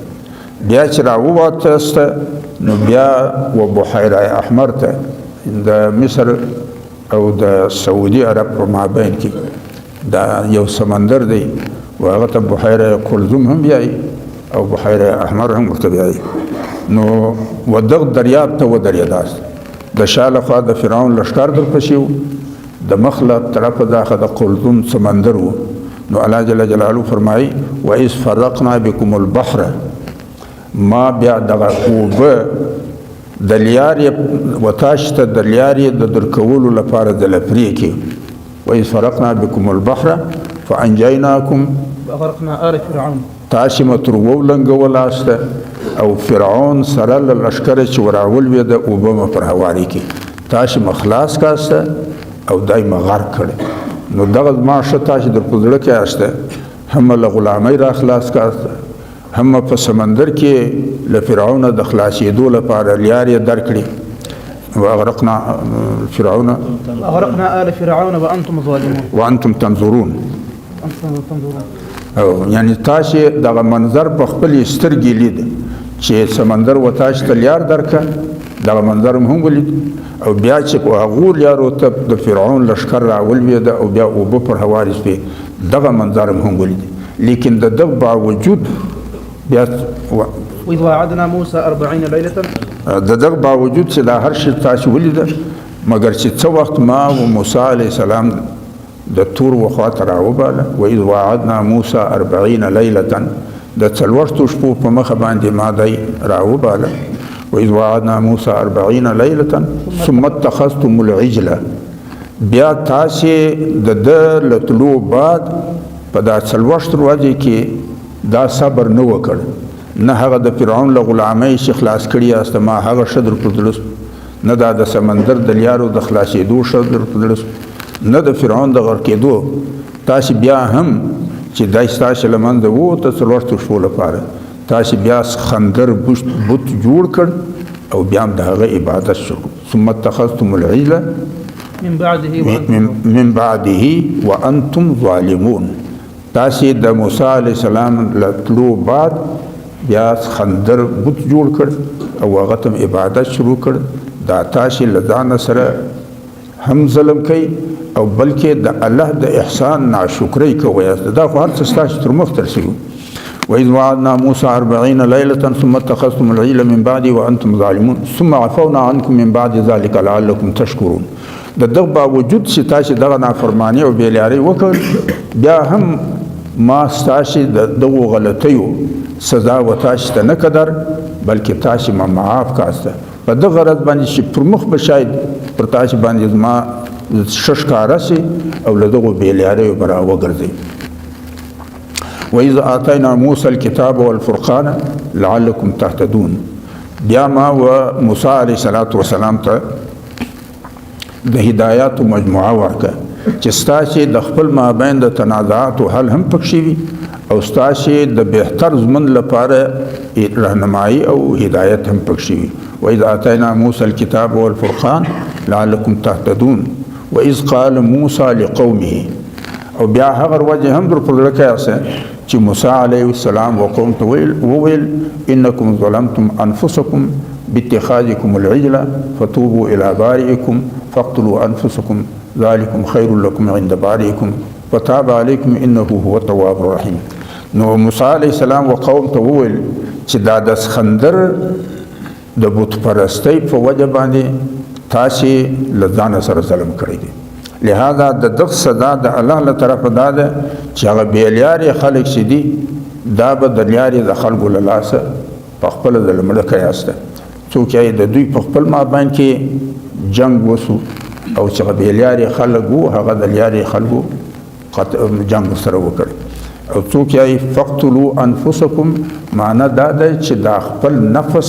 Speaker 1: بیا چې راووتسته نو بیا و بحیره احمر ته د مصر او د سعودي عرب په مابین کې دا یو سمندر دی و هغه ته بحیره کلزوم هم بیایي او بحیره احمر هم ورته بیایي نو و دغه دریاب ته ودرېداست د شا لخوا د فرعون لښکر درپسې و د مخ له طرفه داخه د قلزم سمندر و نو الله جل جلاله فرمایي وإذ فرقنا بكم البحر ما بیا دغه اوبه د لیارې وتاسو ته د لیارې د درکولو لپاره د لپرې کې وإذ فرقنا بكم البحر فأنجیناکم
Speaker 2: وأغرقنا آل فرعون
Speaker 1: تاسې متر وولنګولاسته او فرعون سره له لښکره چې وراولوېده اوبه مو پر هوارې کې تاسې مخلاص کاسته او دای ما غرق کړ نو دغه زما ښه تاسې در په زړه کې استه هم له غلامۍ را خلاص کاسته هم په سمندر کې له فرعون د خلاصېدو لپاره لیارې درکړي واغرقنا فرعون
Speaker 2: وأغرقنا آل فرعون وأنتم ظالمون
Speaker 1: وانتم تنظرون او یعنی تاسې دغه منظر په خپلې سترګې لید چې سمندر و تاسې ته لیار درکه دغه منظر هم ولید او بیا چې په هغو لیارو ته د فرعون لښکر راولوېده او بیا اوبه پر هوارې شوې دغه منظر هم ولید لیکن د دغه باوجود بیا
Speaker 2: وإذ وعدنا موسى 40 ليلة
Speaker 1: د دغه باوجود چې دا هر شي تاسې ولیده مګر چې څه وخت ما و موسی علیه السلام د تور وخوا ته راوباله وإذ وعدنا موسی 40 ليلة د څلوېښتو شپو په مخه باندې ما دی راوباله وإذ وعدنا موسی 40 ليلة ثم اتخذتم العجل بیا تاسې د ده له طلوع بعد په دا څلوېښت ورځې کې دا صبر نه وکړ نه هغه د فرعون له غلامۍ چې خلاص کړي یاست ما هغه ښه در په زړه نه دا د سمندر د لیارو د خلاصېدو ښه در په زړه نه د فرعون د غرقېدو تاسې بیا هم چې دی ستاسې له منځه ووته څلوېښتو شپو لپاره تاسې بیا خندر بت جوړ کړ او بیا هم د هغه عبادت شروع ثم اتخذتم العجل من بعده وانتم ظالمون تاسې د موسی علیه السلام له تلو بعد بیا خندر بت جوړ کړ او هغه ته عبادت شروع کړ دا تاسې له ځانه سره هم ظلم کوي او بلکې د الله د احسان ناشکرۍ کوئ دا خو هر څه ستاسې تر مخ تر شوي وإذ وعدنا موسى 40 ليلة ثم اتخذتم العجل من بعدي وأنتم ظالمون ثم عفونا عنكم من بعد ذلك لعلكم تشكرون د دغه باوجود چې تاسې دغه نافرماني او بېلیارۍ وکړ بیا هم ما ستاسې د دغو غلطیو سزا و تاسې ته نه قدر بلکې تاسې ما معاف کاسته په دغه غرض باندې چې پر مخ به شاید پر تاسې باندې زما ښه ښکاره سي او له دغو بېلیاریو به راوګرځئ. وإذ آتينا موسى الكتاب والفرقان لعلكم تهتدون. بیا ما و موسی علیه السلام ته د هدایاتو مجموعه ورکړه چې ستاسې د خپل مابین د تنازعاتو حل هم پکښې وي او ستاسې د بهتر ژوند لپاره رهنمایي او هدایت هم پکښې وي. وإذ آتينا موسى الكتاب والفرقان لعلكم تهتدون. وإذ قال موسى لقومه. او بیا هغه وجه هم در پر زړه کې چې موسی علیه السلام وقوم ته وویل انکم ظلمتم انفسکم باتخاذکم العجل فتوبوا الى بارئکم فاقتلوا انفسکم ذلكم خیر لكم عند بارئکم وتاب علیکم انه هو التواب الرحیم. نو موسی علیه السلام وقوم ته وویل چې دا د اسخندر د بت پرستۍ په وجه باندې تاسې له ځانه سره ظلم کړی دی. لہذا د دغه صدا د الله له طرفه دا ده چې هغه بېلیارې خلک چې دي دا به د لیارې د خلکو له لاسه په خپله د مړه کیاسته څوک یې د دوی په خپل مابین کې جنګ وسو او چې هغه بېلیارې خلک وو هغه د لیارې خلکو جنګ سره وکړ او څوک یې فقتلوا انفسکم معنا دا ده چې دا خپل نفس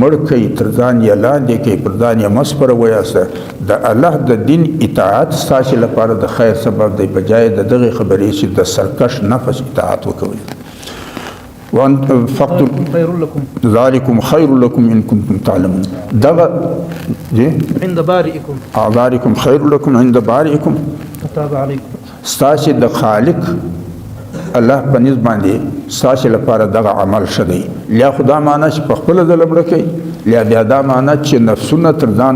Speaker 1: مړ کوي تر ځان یې لاندې کوي پر ځان یې مسپره ویاسته د الله د دین اطاعت ستاسې لپاره د خیر سبب دی بجای د دغې خبرې چې د سرکش نفس اطاعت وکوئ. ذلكم خیر لكم ان كنتم تعلمون. دغه
Speaker 2: عند بارئکم
Speaker 1: ذلكم خیر لكم عند بارئکم
Speaker 2: وتاب علیکم.
Speaker 1: ستاسې د خالق الله په نسبت باندې ستاسې لپاره دغه عمل ښه دی. لیا خدا معنا چې په خپله ځله مړه کوي لیا بیا دا معنا چې نفسونه تر ځان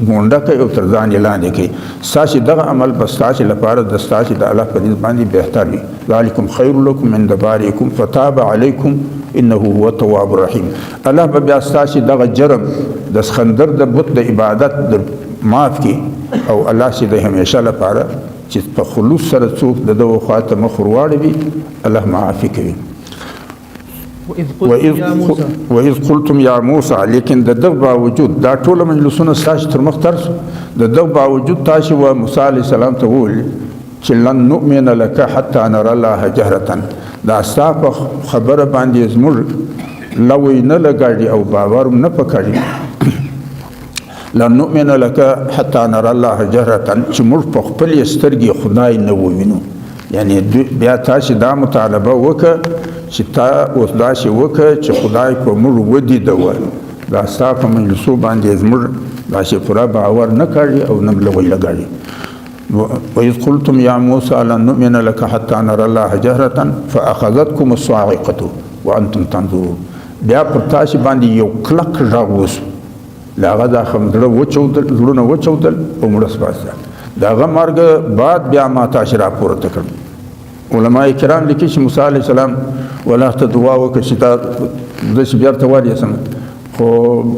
Speaker 1: ګونډه کوي او تر ځان یې لاندې کوي. ستاسې دغه عمل به ستاسې لپاره د ستاسې د الله په نسبت باندې بهتر وي. ذلكم خیر لكم عند بارئکم فتاب علیکم انه هو التواب الرحیم. الله به بیا ستاسې دغه جرم د اسخندر د بت د عبادت معاف کړي او الله چې د همیشه لپاره چې په خلوص سره څوک د دغو خواته مخ ورواړوي الله معافي کوي. وإذ قلتم يا موسى. لیکن د دغه باوجود دا ټول مجلسونه ستاسې تر مخ تر شو د دغه باوجود تاسې و موسی علیه السلام ته وویل چې لن نؤمن لك حتى نرى الله جهرة. دا ستا په خبره باندې زموږ لوی نه لګاړي او باور نه پکړي. لن نؤمن لك حتى نرى الله جهرة چې موږ په خپلې سترګې خدای نه ووینو. یعنی بیا تاسې دا مطالبه وکړه چې تا اوس داسې وکړه چې خدای په موږ ودیدوه. دا ستا په مجلسو باندې زموږ داسې پوره باور نه کړي او نه لوی لګاړي. وإذ قلتم يا موسى لن نؤمن لك حتى نرى الله جهرة فأخذتكم الصاعقة وأنتم تنظرون. بیا پر تاسې باندې یو کلک غږ وسو له هغه دا زړونه وچودل او مړه سپاسته. د هغه مرګ بعد بیا ما تاسې راپورته کړم. علماء کرام لیکي چې موسی علیه السلام والله ته دعا وکړه چې داسې بیرته والیسم خو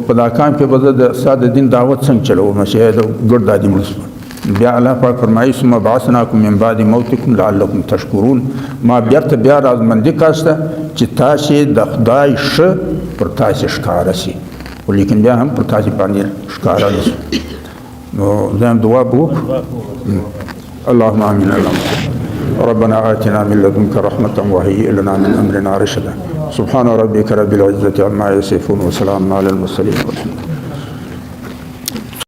Speaker 1: په دا کام کې به زه د ستا د دین دعوت څنګه چلوم چې د ګډ دادي مړه شوم. بیا الله پاک فرمایي ثم بعثناکم من بعد موتکم لعلکم تشکرون. ما بیرته بیا رازمندي کاسته چې تاسې د خدای ښه پر تاسې ښکاره سي ولیکن بیا هم پر تاسې باندې ښکاره نه شو. نو زه هم دعا به وکړو. اللهم آمین. ربنا آتنا من لدنك رحمة وهيئ لنا من أمرنا رشدا. سبحان ربك رب العزة عما يصفون وسلام على المرسلين.